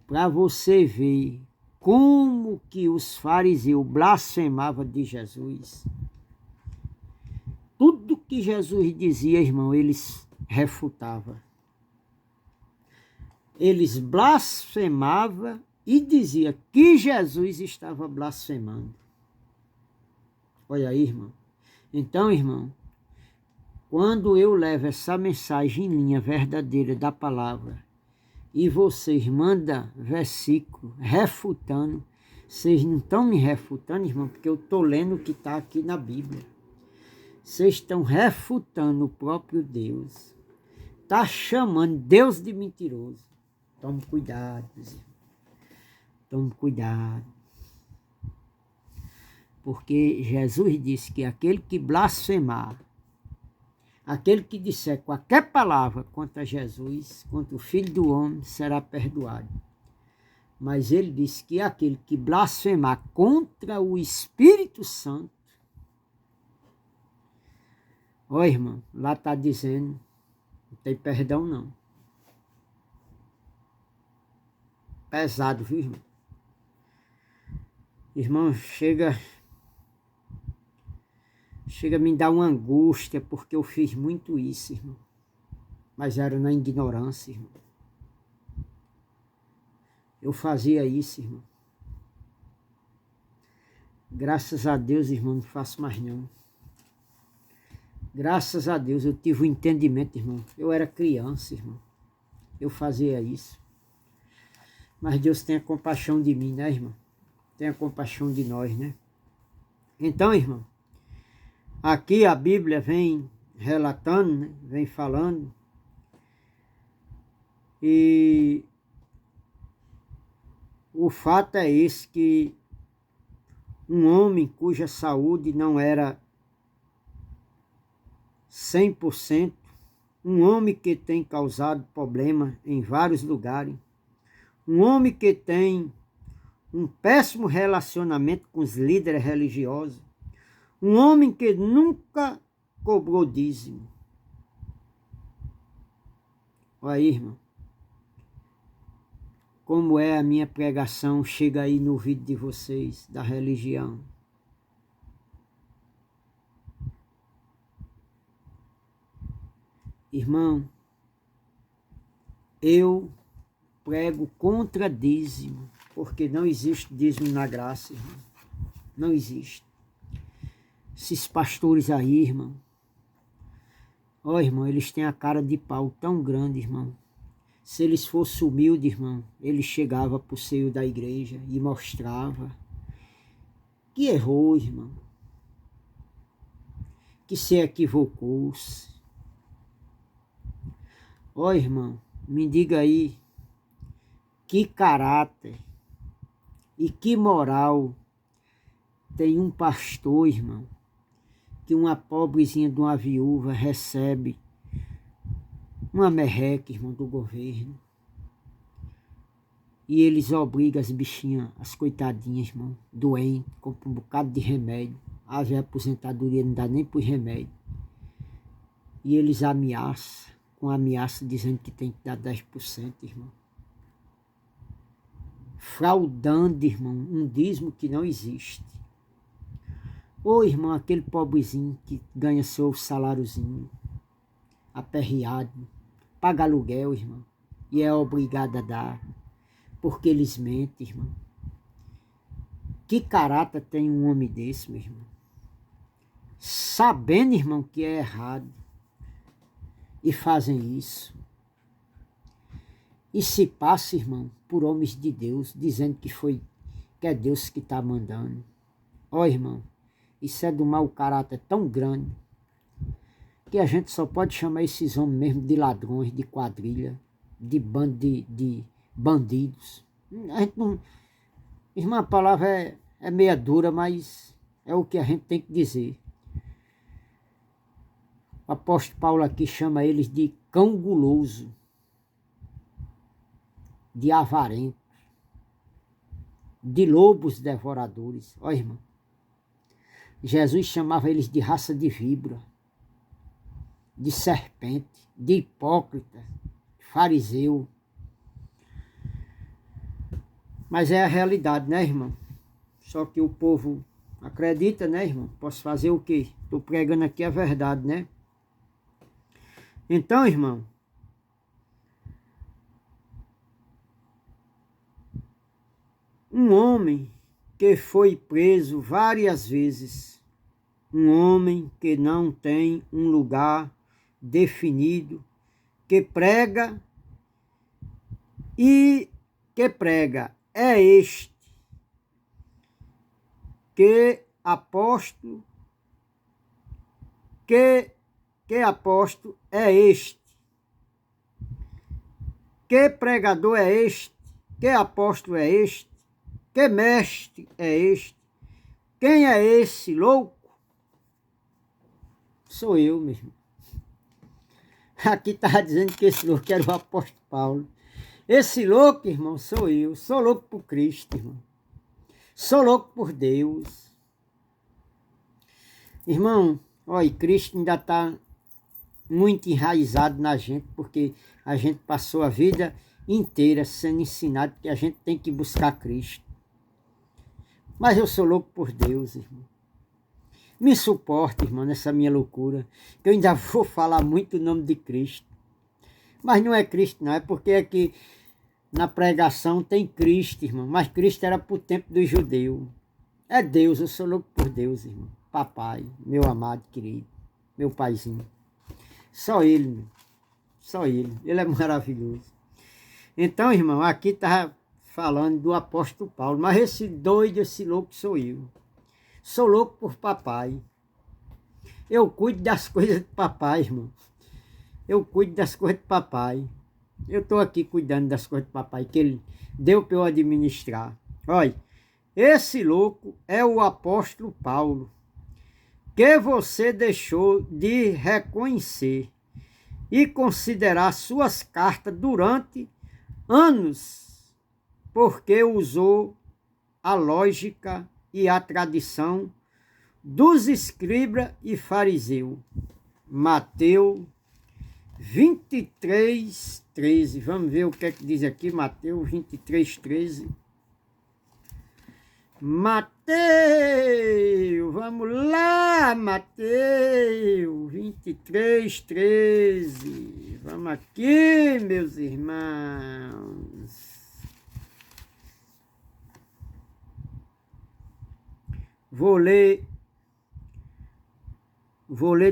para você ver como que os fariseus blasfemavam de Jesus. Tudo que Jesus dizia, irmão, eles refutavam. Eles blasfemavam e diziam que Jesus estava blasfemando. Olha aí, irmão. Então, irmão, quando eu levo essa mensagem em linha verdadeira da palavra e vocês mandam versículo refutando, vocês não estão me refutando, irmão, porque eu estou lendo o que está aqui na Bíblia. Vocês estão refutando o próprio Deus. Está chamando Deus de mentiroso. Tome cuidado, irmão. Tome cuidado. Porque Jesus disse que aquele que blasfemar, aquele que disser qualquer palavra contra Jesus, contra o Filho do Homem, será perdoado. Mas ele disse que aquele que blasfemar contra o Espírito Santo, ó, irmão, lá está dizendo, não tem perdão não. Pesado, viu, irmão? Irmão, chega a me dar uma angústia, porque eu fiz muito isso, irmão. Mas era na ignorância, irmão. Eu fazia isso, irmão. Graças a Deus, irmão, não faço mais não. Graças a Deus eu tive o entendimento, irmão. Eu era criança, irmão. Eu fazia isso. Mas Deus tenha compaixão de mim, né, irmão? Tenha compaixão de nós, né? Então, irmão, aqui a Bíblia vem relatando, né? Vem falando. E o fato é esse, que um homem cuja saúde não era 100%, um homem que tem causado problema em vários lugares, um homem que tem um péssimo relacionamento com os líderes religiosos, um homem que nunca cobrou dízimo. Olha aí, irmão, como é a minha pregação, chega aí no ouvido de vocês, da religião. Irmão, eu prego contra dízimo, porque não existe dízimo na graça, irmão. Não existe. Esses pastores aí, irmão, ó, irmão, eles têm a cara de pau tão grande, irmão. Se eles fossem humildes, irmão, eles chegavam para o seio da igreja e mostrava que errou, irmão, que se equivocou-se. Ó, irmão, me diga aí, que caráter e que moral tem um pastor, irmão, que uma pobrezinha de uma viúva recebe uma merreca, irmão, do governo. E eles obrigam as bichinhas, as coitadinhas, irmão, doentes, compram um bocado de remédio. Às vezes a aposentadoria não dá nem por remédio. E eles ameaçam, com ameaça dizendo que tem que dar 10%, irmão. Fraudando, irmão, um dízimo que não existe. Ô, irmão, aquele pobrezinho que ganha seu saláriozinho, aperreado, paga aluguel, irmão, e é obrigado a dar, porque eles mentem, irmão. Que caráter tem um homem desse, meu irmão? Sabendo, irmão, que é errado, e fazem isso. E se passa, irmão, por homens de Deus, dizendo que é Deus que está mandando. Ó, irmão, isso é do mau caráter tão grande, que a gente só pode chamar esses homens mesmo de ladrões, de quadrilha, de bando de bandidos. A gente não... Irmã, a palavra é meia dura, mas é o que a gente tem que dizer. O apóstolo Paulo aqui chama eles de cão guloso, de avarento, de lobos devoradores. Ó, irmão, Jesus chamava eles de raça de víbora, de serpente, de hipócrita, de fariseu. Mas é a realidade, né, irmão? Só que o povo acredita, né, irmão? Posso fazer o quê? Estou pregando aqui a verdade, né? Então, irmão, um homem que foi preso várias vezes, um homem que não tem um lugar definido, que prega é este, que apóstolo é este, que pregador é este, que apóstolo é este, que mestre é este. Quem é esse louco? Sou eu mesmo. Aqui está dizendo que esse louco era o apóstolo Paulo. Esse louco, irmão, sou eu. Sou louco por Cristo, irmão. Sou louco por Deus. Irmão, olha, Cristo ainda está muito enraizado na gente, porque a gente passou a vida inteira sendo ensinado que a gente tem que buscar Cristo. Mas eu sou louco por Deus, irmão. Me suporte, irmão, nessa minha loucura, que eu ainda vou falar muito o nome de Cristo. Mas não é Cristo, não, é porque aqui na pregação tem Cristo, irmão, mas Cristo era para o tempo do judeu. É Deus, eu sou louco por Deus, irmão. Papai, meu amado, querido, meu paizinho. Só Ele, meu. Só Ele. Ele é maravilhoso. Então, irmão, aqui está falando do apóstolo Paulo, mas esse doido, esse louco sou eu. Sou louco por papai. Eu cuido das coisas de papai, irmão. Eu cuido das coisas de papai. Eu estou aqui cuidando das coisas de papai, que ele deu para eu administrar. Olha, esse louco é o apóstolo Paulo, que você deixou de reconhecer e considerar suas cartas durante anos, porque usou a lógica e a tradição dos escribas e fariseus. Mateus 23, 13. Vamos ver o que é que diz aqui, Mateus 23, 13. Mateus, vamos lá, Mateus 23, 13. Vamos aqui, meus irmãos. Vou ler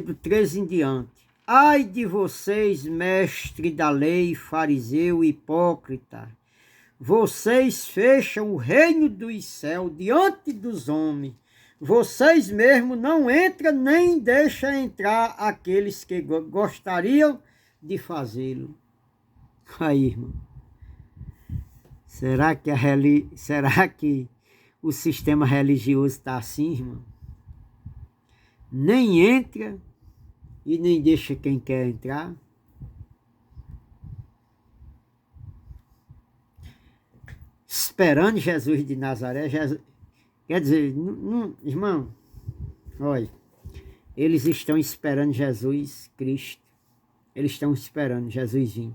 do 13 em diante. Ai de vocês, mestre da lei, fariseu hipócrita, vocês fecham o reino dos céus diante dos homens. Vocês mesmos não entram nem deixam entrar aqueles que gostariam de fazê-lo. Aí, irmão. Será que o sistema religioso está assim, irmão? Nem entra e nem deixa quem quer entrar. esperando Jesus de Nazaré. Quer dizer, irmão, olha, eles estão esperando Jesus Cristo. Eles estão esperando Jesus vir.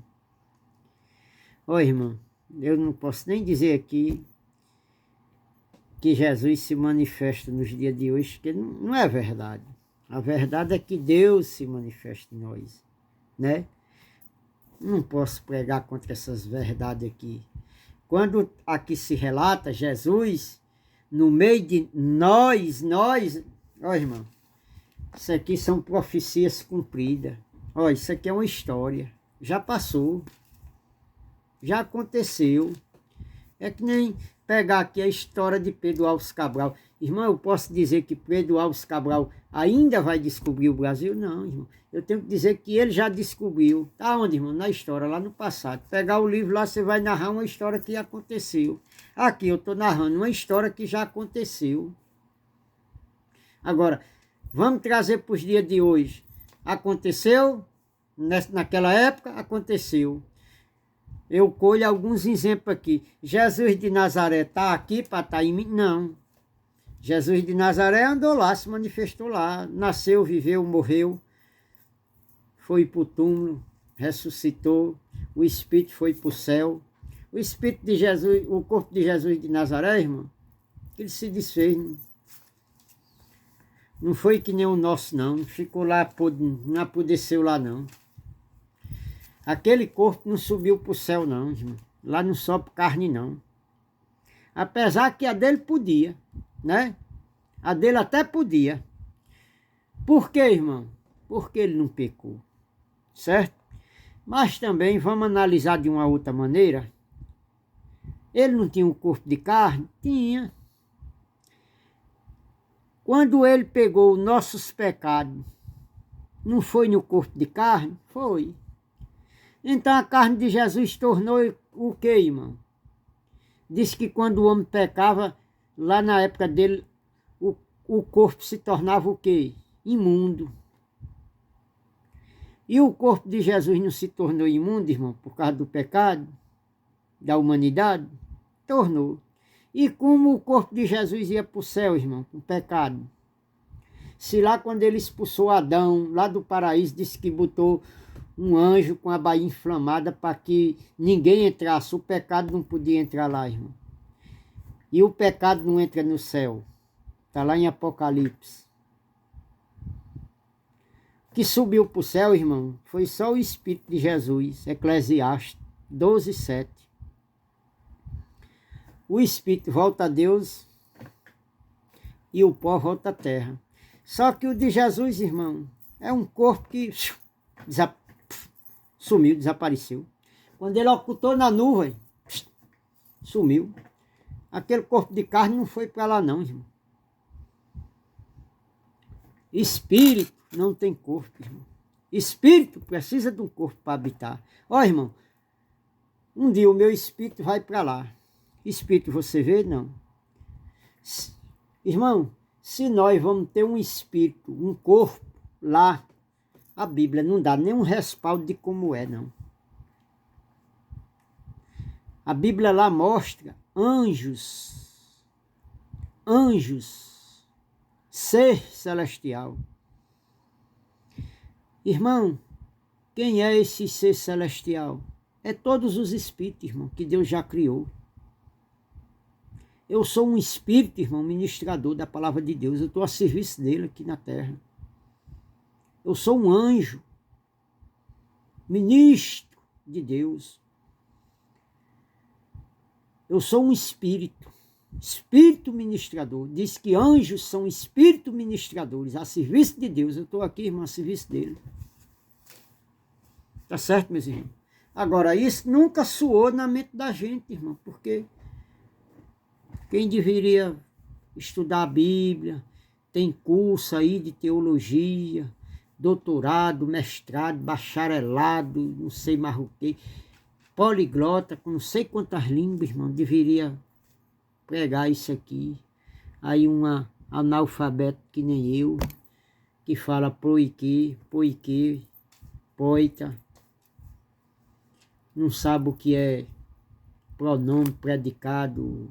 Olha, irmão, eu não posso nem dizer aqui que Jesus se manifesta nos dias de hoje, porque não é verdade. A verdade é que Deus se manifesta em nós, né? Não posso pregar contra essas verdades aqui. Quando aqui se relata Jesus, no meio de nós, olha, irmão, isso aqui são profecias cumpridas. Olha, isso aqui é uma história. Já passou. Já aconteceu. É que nem pegar aqui a história de Pedro Álvares Cabral. Irmão, eu posso dizer que Pedro Álvares Cabral ainda vai descobrir o Brasil? Não, irmão. Eu tenho que dizer que ele já descobriu. Tá onde, irmão? Na história, lá no passado. Pegar o livro lá, você vai narrar uma história que aconteceu. Aqui eu estou narrando uma história que já aconteceu. Agora, vamos trazer para os dias de hoje. Aconteceu? Naquela época, aconteceu. Eu colho alguns exemplos aqui. Jesus de Nazaré está aqui para estar em mim? Não. Jesus de Nazaré andou lá, se manifestou lá. Nasceu, viveu, morreu. Foi para o túmulo, ressuscitou. O Espírito foi para o céu. O Espírito de Jesus, o corpo de Jesus de Nazaré, irmão, ele se desfez. Não foi que nem o nosso, não. Ficou lá, não apodreceu lá, não. Aquele corpo não subiu para o céu, não, irmão. Lá não sobe carne, não. Apesar que a dele podia, né? A dele até podia. Por quê, irmão? Porque ele não pecou, certo? Mas também, vamos analisar de uma outra maneira. Ele não tinha um corpo de carne? Tinha. Quando ele pegou os nossos pecados, não foi no corpo de carne? Foi. Então a carne de Jesus tornou o quê, irmão? Diz que quando o homem pecava, lá na época dele, o corpo se tornava o quê? Imundo. E o corpo de Jesus não se tornou imundo, irmão, por causa do pecado da humanidade? Tornou. E como o corpo de Jesus ia para o céu, irmão, com o pecado? Se lá quando ele expulsou Adão, lá do paraíso, disse que botou um anjo com a baía inflamada para que ninguém entrasse. O pecado não podia entrar lá, irmão. E o pecado não entra no céu. Está lá em Apocalipse. O que subiu para o céu, irmão, foi só o Espírito de Jesus. Eclesiastes 12:7. O Espírito volta a Deus e o pó volta à terra. Só que o de Jesus, irmão, é um corpo que sumiu, desapareceu. Quando ele ocultou na nuvem, sumiu. Aquele corpo de carne não foi para lá não, irmão. Espírito não tem corpo, irmão. Espírito precisa de um corpo para habitar. Ó, irmão, um dia o meu espírito vai para lá. Espírito você vê? Não. Irmão, se nós vamos ter um espírito, um corpo lá, a Bíblia não dá nenhum respaldo de como é, não. A Bíblia lá mostra anjos, ser celestial. Irmão, quem é esse ser celestial? É todos os espíritos, irmão, que Deus já criou. Eu sou um espírito, irmão, ministrador da palavra de Deus. Eu estou a serviço dele aqui na terra. Eu sou um anjo, ministro de Deus. Eu sou um espírito ministrador. Diz que anjos são espíritos ministradores, a serviço de Deus. Eu estou aqui, irmão, a serviço dele. Tá certo, meus irmãos? Agora, isso nunca soou na mente da gente, irmão, porque quem deveria estudar a Bíblia, tem curso aí de teologia, doutorado, mestrado, bacharelado, não sei mais o quê, poliglota, com não sei quantas línguas, irmão, deveria pregar isso aqui. Aí uma analfabeto que nem eu, que fala poiquê, poita, não sabe o que é pronome, predicado.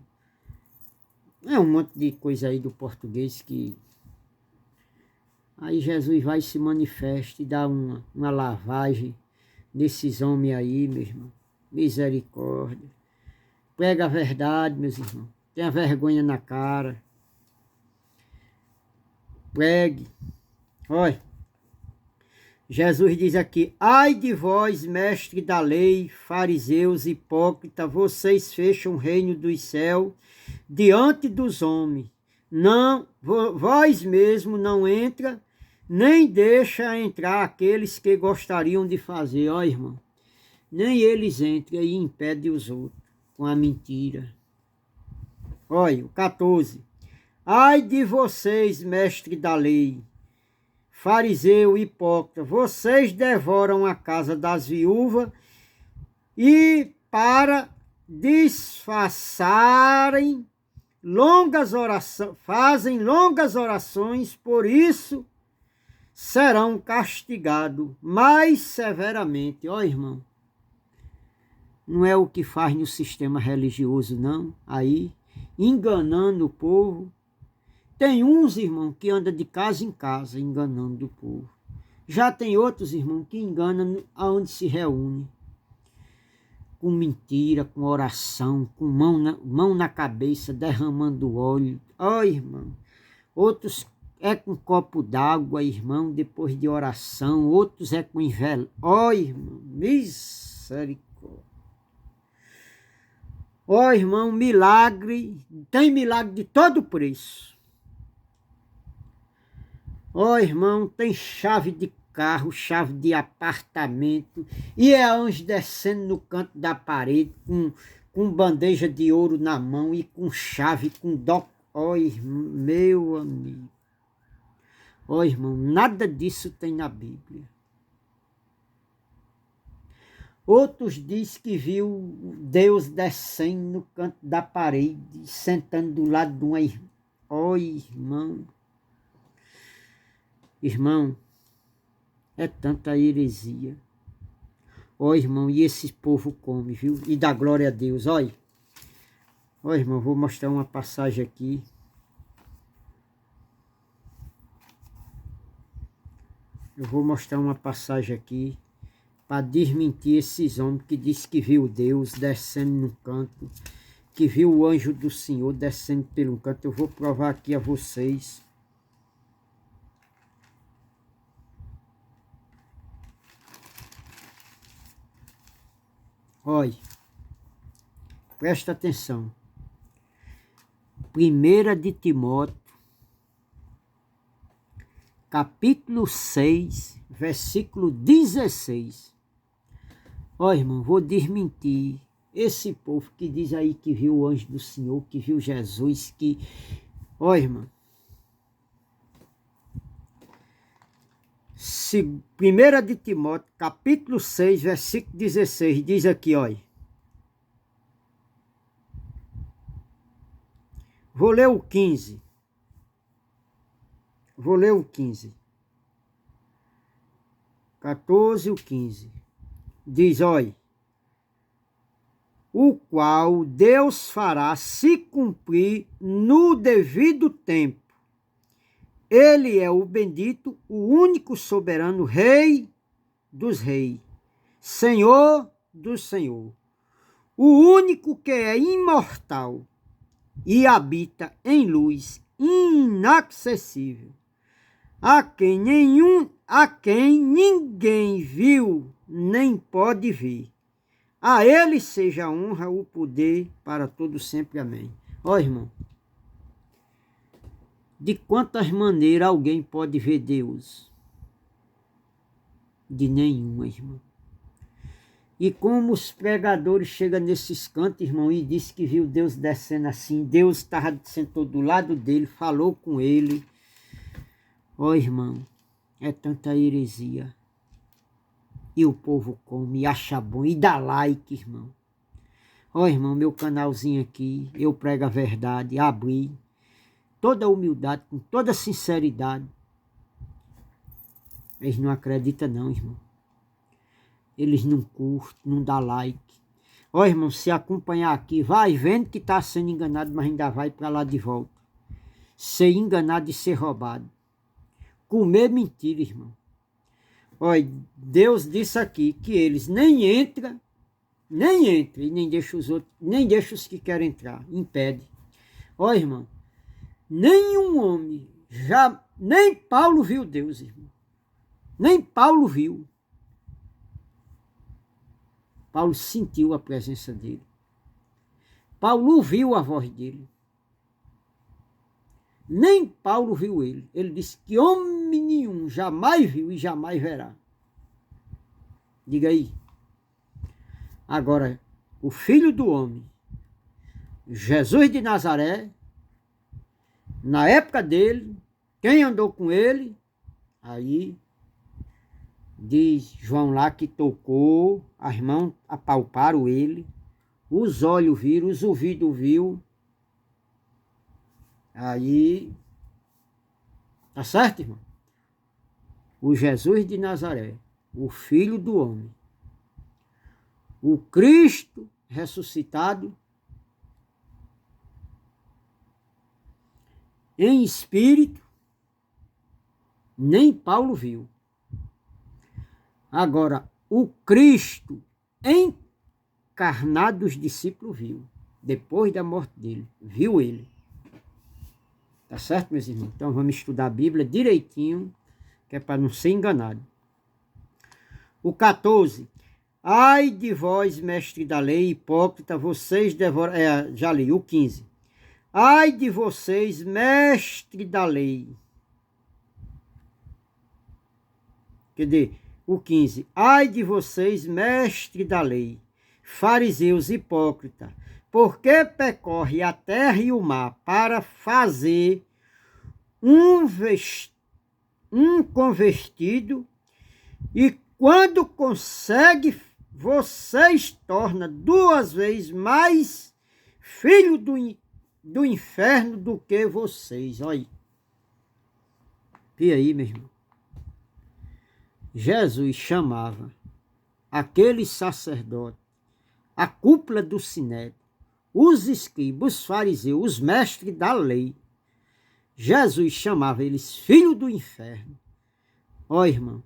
É um monte de coisa aí do português que... Aí Jesus vai e se manifesta e dá uma lavagem nesses homens aí, meu irmão. Misericórdia. Prega a verdade, meus irmãos. Tenha vergonha na cara. Pregue. Olha, Jesus diz aqui: ai de vós, mestre da lei, fariseus, hipócritas, vocês fecham o reino dos céus diante dos homens. Não, vós mesmo não entra, nem deixa entrar aqueles que gostariam de fazer. Ó, irmão, nem eles entram e impedem os outros com a mentira. Olha, o 14. Ai de vocês, mestre da lei, fariseu, hipócrita, vocês devoram a casa das viúvas e para disfarçarem longas orações, fazem longas orações, por isso serão castigados mais severamente. Ó, irmão, não é o que faz no sistema religioso, não, aí, enganando o povo. Tem uns, irmão, que andam de casa em casa, enganando o povo. Já tem outros, irmão, que enganam aonde se reúne. Com mentira, com oração, com mão na cabeça, derramando óleo. Ó, irmão, outros é com copo d'água, irmão, depois de oração. Outros é com envelope. Ó, irmão, misericórdia. Ó, irmão, milagre, tem milagre de todo preço. Ó, irmão, tem chave de carro, chave de apartamento, e é anjo descendo no canto da parede com bandeja de ouro na mão e com chave, com dó. Ó, irmão, meu amigo. Ó, irmão, nada disso tem na Bíblia. Outros diz que viu Deus descendo no canto da parede, sentando do lado de uma irmã. Ó, irmão. Irmão, é tanta heresia. Ó, irmão, e esse povo come, viu? E dá glória a Deus, olha. Ó, irmão, vou mostrar uma passagem aqui. Eu vou mostrar uma passagem aqui para desmentir esses homens que diz que viu Deus descendo no canto, que viu o anjo do Senhor descendo pelo canto. Eu vou provar aqui a vocês. Olha, presta atenção. 1 de Timóteo, capítulo 6, versículo 16. Ó, irmão, vou desmentir esse povo que diz aí que viu o anjo do Senhor, que viu Jesus, que... Ó, irmão. 1 de Timóteo, capítulo 6, versículo 16, diz aqui, olha. Vou ler o 15. Vou ler o 15. 14 e o 15. Diz, olha. O qual Deus fará se cumprir no devido tempo. Ele é o bendito, o único soberano Rei dos reis, Senhor do Senhor, o único que é imortal e habita em luz inacessível, a quem ninguém viu nem pode ver. A ele seja a honra, o poder para todo sempre. Amém. Ó, irmão, de quantas maneiras alguém pode ver Deus? De nenhuma, irmão. E como os pregadores chegam nesses cantos, irmão, e diz que viu Deus descendo assim, Deus sentou do lado dele, falou com ele. Ó, irmão, é tanta heresia. E o povo come, e acha bom, e dá like, irmão. Ó, irmão, meu canalzinho aqui, eu prego a verdade, abri. Toda humildade, com toda sinceridade. Eles não acreditam não, irmão. Eles não curtem, não dão like. Ó, irmão, se acompanhar aqui, vai vendo que está sendo enganado, mas ainda vai para lá de volta. Ser enganado e ser roubado. Comer mentira, irmão. Olha, Deus disse aqui que eles nem entram, e nem deixa os outros, nem deixa os que querem entrar, impede. Olha, irmão, nenhum homem, nem Paulo viu Deus, irmão. Nem Paulo viu. Paulo sentiu a presença dele. Paulo ouviu a voz dele. Nem Paulo viu ele. Ele disse que homem nenhum jamais viu e jamais verá. Diga aí. Agora, o Filho do Homem, Jesus de Nazaré, na época dele, quem andou com ele, aí diz João lá que tocou, as mãos apalparam ele, os olhos viram, os ouvidos viu. Aí, tá certo, irmão? O Jesus de Nazaré, o Filho do Homem, o Cristo ressuscitado em espírito, nem Paulo viu. Agora, o Cristo encarnado, os discípulos viu. Depois da morte dele, viu ele. Tá certo, meus irmãos? Então vamos estudar a Bíblia direitinho, que é para não ser enganado. O 14. Ai de vós, mestre da lei, hipócrita, vocês devoram... já li. O 15. Ai de vocês, mestre da lei. Quer dizer, o 15. Ai de vocês, mestre da lei, fariseus hipócrita, porque percorre a terra e o mar para fazer um convertido, e quando consegue, vocês tornam 2 vezes mais filho do inferno do que vocês. Olha aí. E aí, meu irmão? Jesus chamava aqueles sacerdotes, a cúpula do sinédrio, os escribas, os fariseus, os mestres da lei. Jesus chamava eles filhos do inferno. Ó, irmão,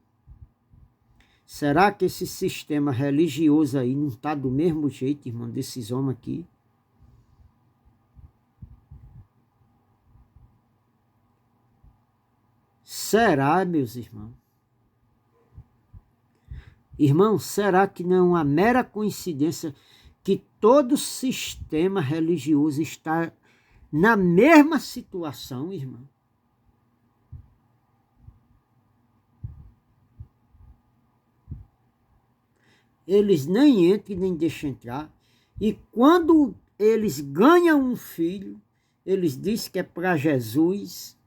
será que esse sistema religioso aí não está do mesmo jeito, irmão, desses homens aqui? Será, meus irmãos? Irmão, será que não é uma mera coincidência que todo sistema religioso está na mesma situação, irmão? Eles nem entram e nem deixam entrar. E quando eles ganham um filho, eles dizem que é para Jesus.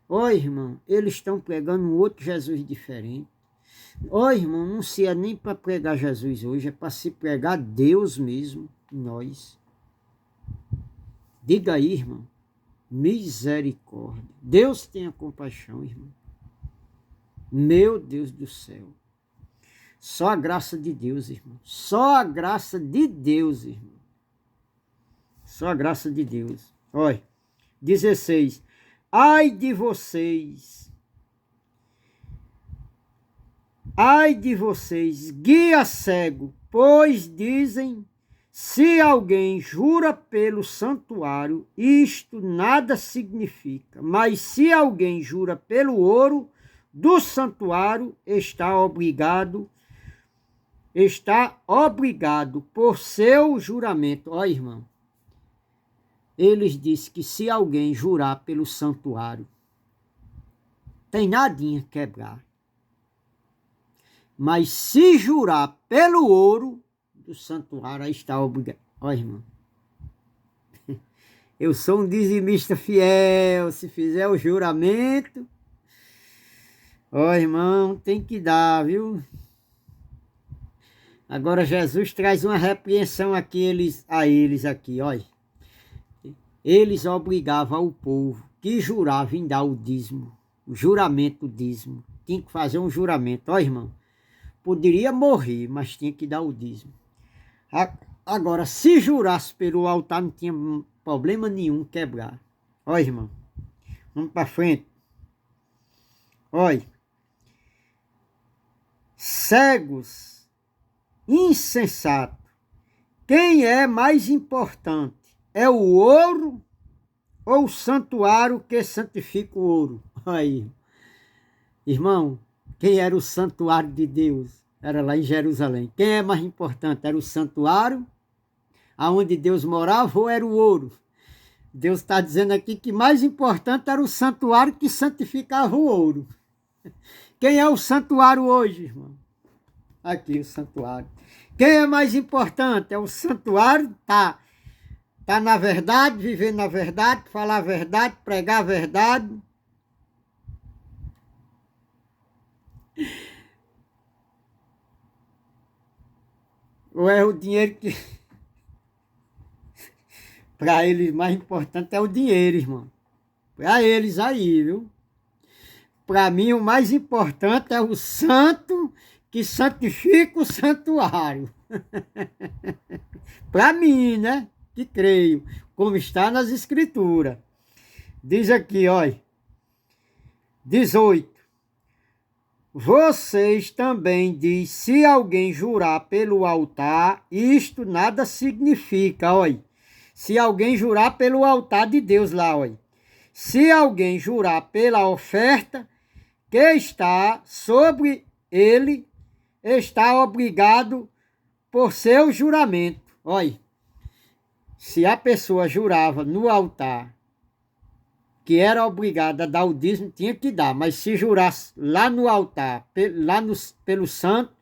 Ó, irmão, eles estão pregando um outro Jesus diferente. Ó, irmão, não se é nem para pregar Jesus hoje, é para se pregar Deus mesmo, nós. Diga aí, irmão, misericórdia. Deus tenha compaixão, irmão. Meu Deus do céu. Só a graça de Deus, irmão. Só a graça de Deus, irmão. Só a graça de Deus. Olha, 16. Ai de vocês. Ai de vocês, guia cego, pois dizem, se alguém jura pelo santuário, isto nada significa. Mas se alguém jura pelo ouro do santuário, está obrigado por seu juramento. Ó, irmão, eles dizem que se alguém jurar pelo santuário, tem nadinha quebrar. Mas se jurar pelo ouro do santuário, aí está obrigado. Ó, irmão, eu sou um dizimista fiel, se fizer o juramento, ó, irmão, tem que dar, viu? Agora Jesus traz uma repreensão aqui, a eles aqui, olha. Eles obrigavam o povo que jurava em dar o dízimo, o juramento, o dízimo. Tinha que fazer um juramento, ó, irmão. Poderia morrer, mas tinha que dar o dízimo. Agora, se jurasse pelo altar, não tinha problema nenhum quebrar. Olha, irmão, vamos para frente. Olha, cegos, insensato, quem é mais importante? É o ouro ou o santuário que santifica o ouro? Aí, irmão, quem era o santuário de Deus? Era lá em Jerusalém. Quem é mais importante? Era o santuário aonde Deus morava ou era o ouro? Deus está dizendo aqui que mais importante era o santuário que santificava o ouro. Quem é o santuário hoje, irmão? Aqui o santuário. Quem é mais importante? É o santuário, tá na verdade, viver na verdade, falar a verdade, pregar a verdade. Ou é o dinheiro que... Para eles, mais importante é o dinheiro, irmão. Para eles aí, viu? Para mim, o mais importante é o santo que santifica o santuário. Para mim, né? Que creio, como está nas escrituras. Diz aqui, olha, 18. Vocês também diz, se alguém jurar pelo altar, isto nada significa, olha. Se alguém jurar pelo altar de Deus lá, olha. Se alguém jurar pela oferta que está sobre ele, está obrigado por seu juramento. Olha, se a pessoa jurava no altar que era obrigada a dar o dízimo, tinha que dar. Mas se jurasse lá no altar, pelo santo,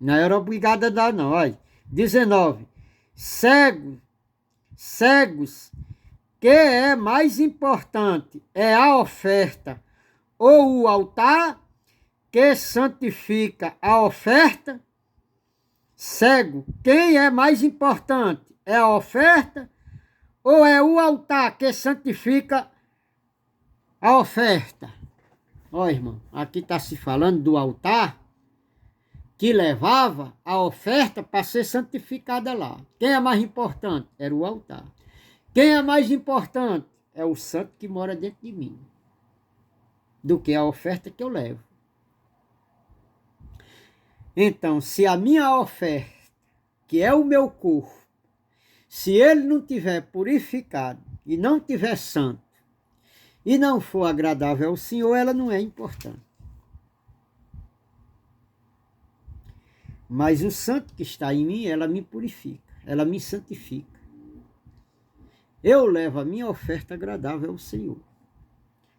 não era obrigada a dar, não. Olha, 19. Cegos, que é mais importante? É a oferta ou o altar que santifica a oferta? Cego, quem é mais importante? É a oferta ou é o altar que santifica a oferta? Ó, irmão, aqui está se falando do altar que levava a oferta para ser santificada lá. Quem é mais importante? Era o altar. Quem é mais importante? É o santo que mora dentro de mim, do que a oferta que eu levo. Então, se a minha oferta, que é o meu corpo, se ele não tiver purificado e não tiver santo, e não for agradável ao Senhor, ela não é importante. Mas o santo que está em mim, ela me purifica, ela me santifica. Eu levo a minha oferta agradável ao Senhor.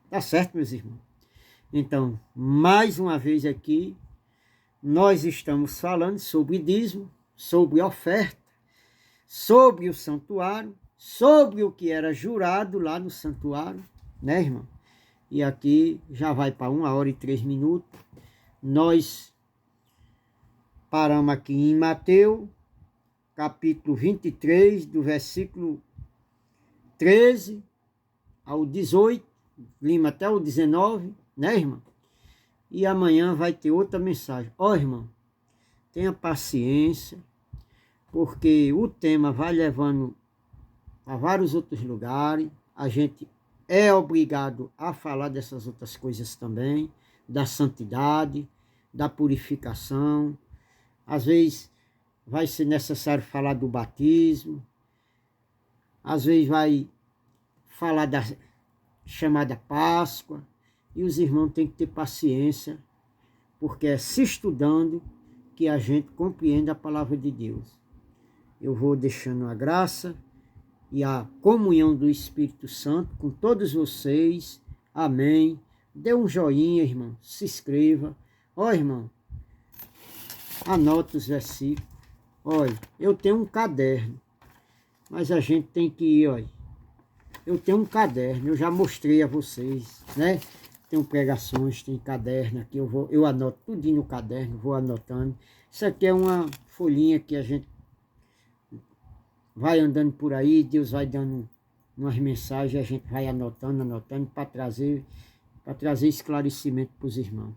Tá certo, meus irmãos? Então, mais uma vez aqui, nós estamos falando sobre dízimo, sobre oferta, sobre o santuário, sobre o que era jurado lá no santuário, né, irmão? E aqui já vai para 1h03. Nós paramos aqui em Mateus, capítulo 23, do versículo 13 ao 18, lima até o 19, né, irmão? E amanhã vai ter outra mensagem. Ó, irmão, tenha paciência, porque o tema vai levando a vários outros lugares. A gente é obrigado a falar dessas outras coisas também, da santidade, da purificação. Às vezes vai ser necessário falar do batismo, às vezes vai falar da chamada Páscoa, e os irmãos têm que ter paciência, porque é se estudando que a gente compreende a palavra de Deus. Eu vou deixando a graça e a comunhão do Espírito Santo com todos vocês. Amém. Dê um joinha, irmão. Se inscreva. Ó, irmão, anota os versículos. Olha, eu tenho um caderno, mas a gente tem que ir, olha. Eu tenho um caderno, eu já mostrei a vocês, né? Tem pregações, tem caderno aqui, eu anoto tudinho no caderno, vou anotando. Isso aqui é uma folhinha que a gente vai andando por aí, Deus vai dando umas mensagens, a gente vai anotando para trazer esclarecimento para os irmãos.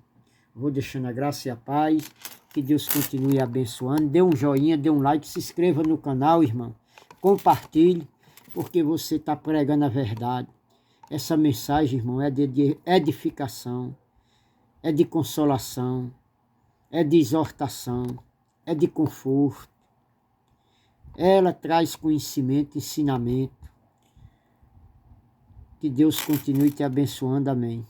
Vou deixando a graça e a paz. Que Deus continue abençoando. Dê um joinha, dê um like, se inscreva no canal, irmão. Compartilhe, porque você está pregando a verdade. Essa mensagem, irmão, é de edificação, é de consolação, é de exortação, é de conforto. Ela traz conhecimento, ensinamento. Que Deus continue te abençoando. Amém.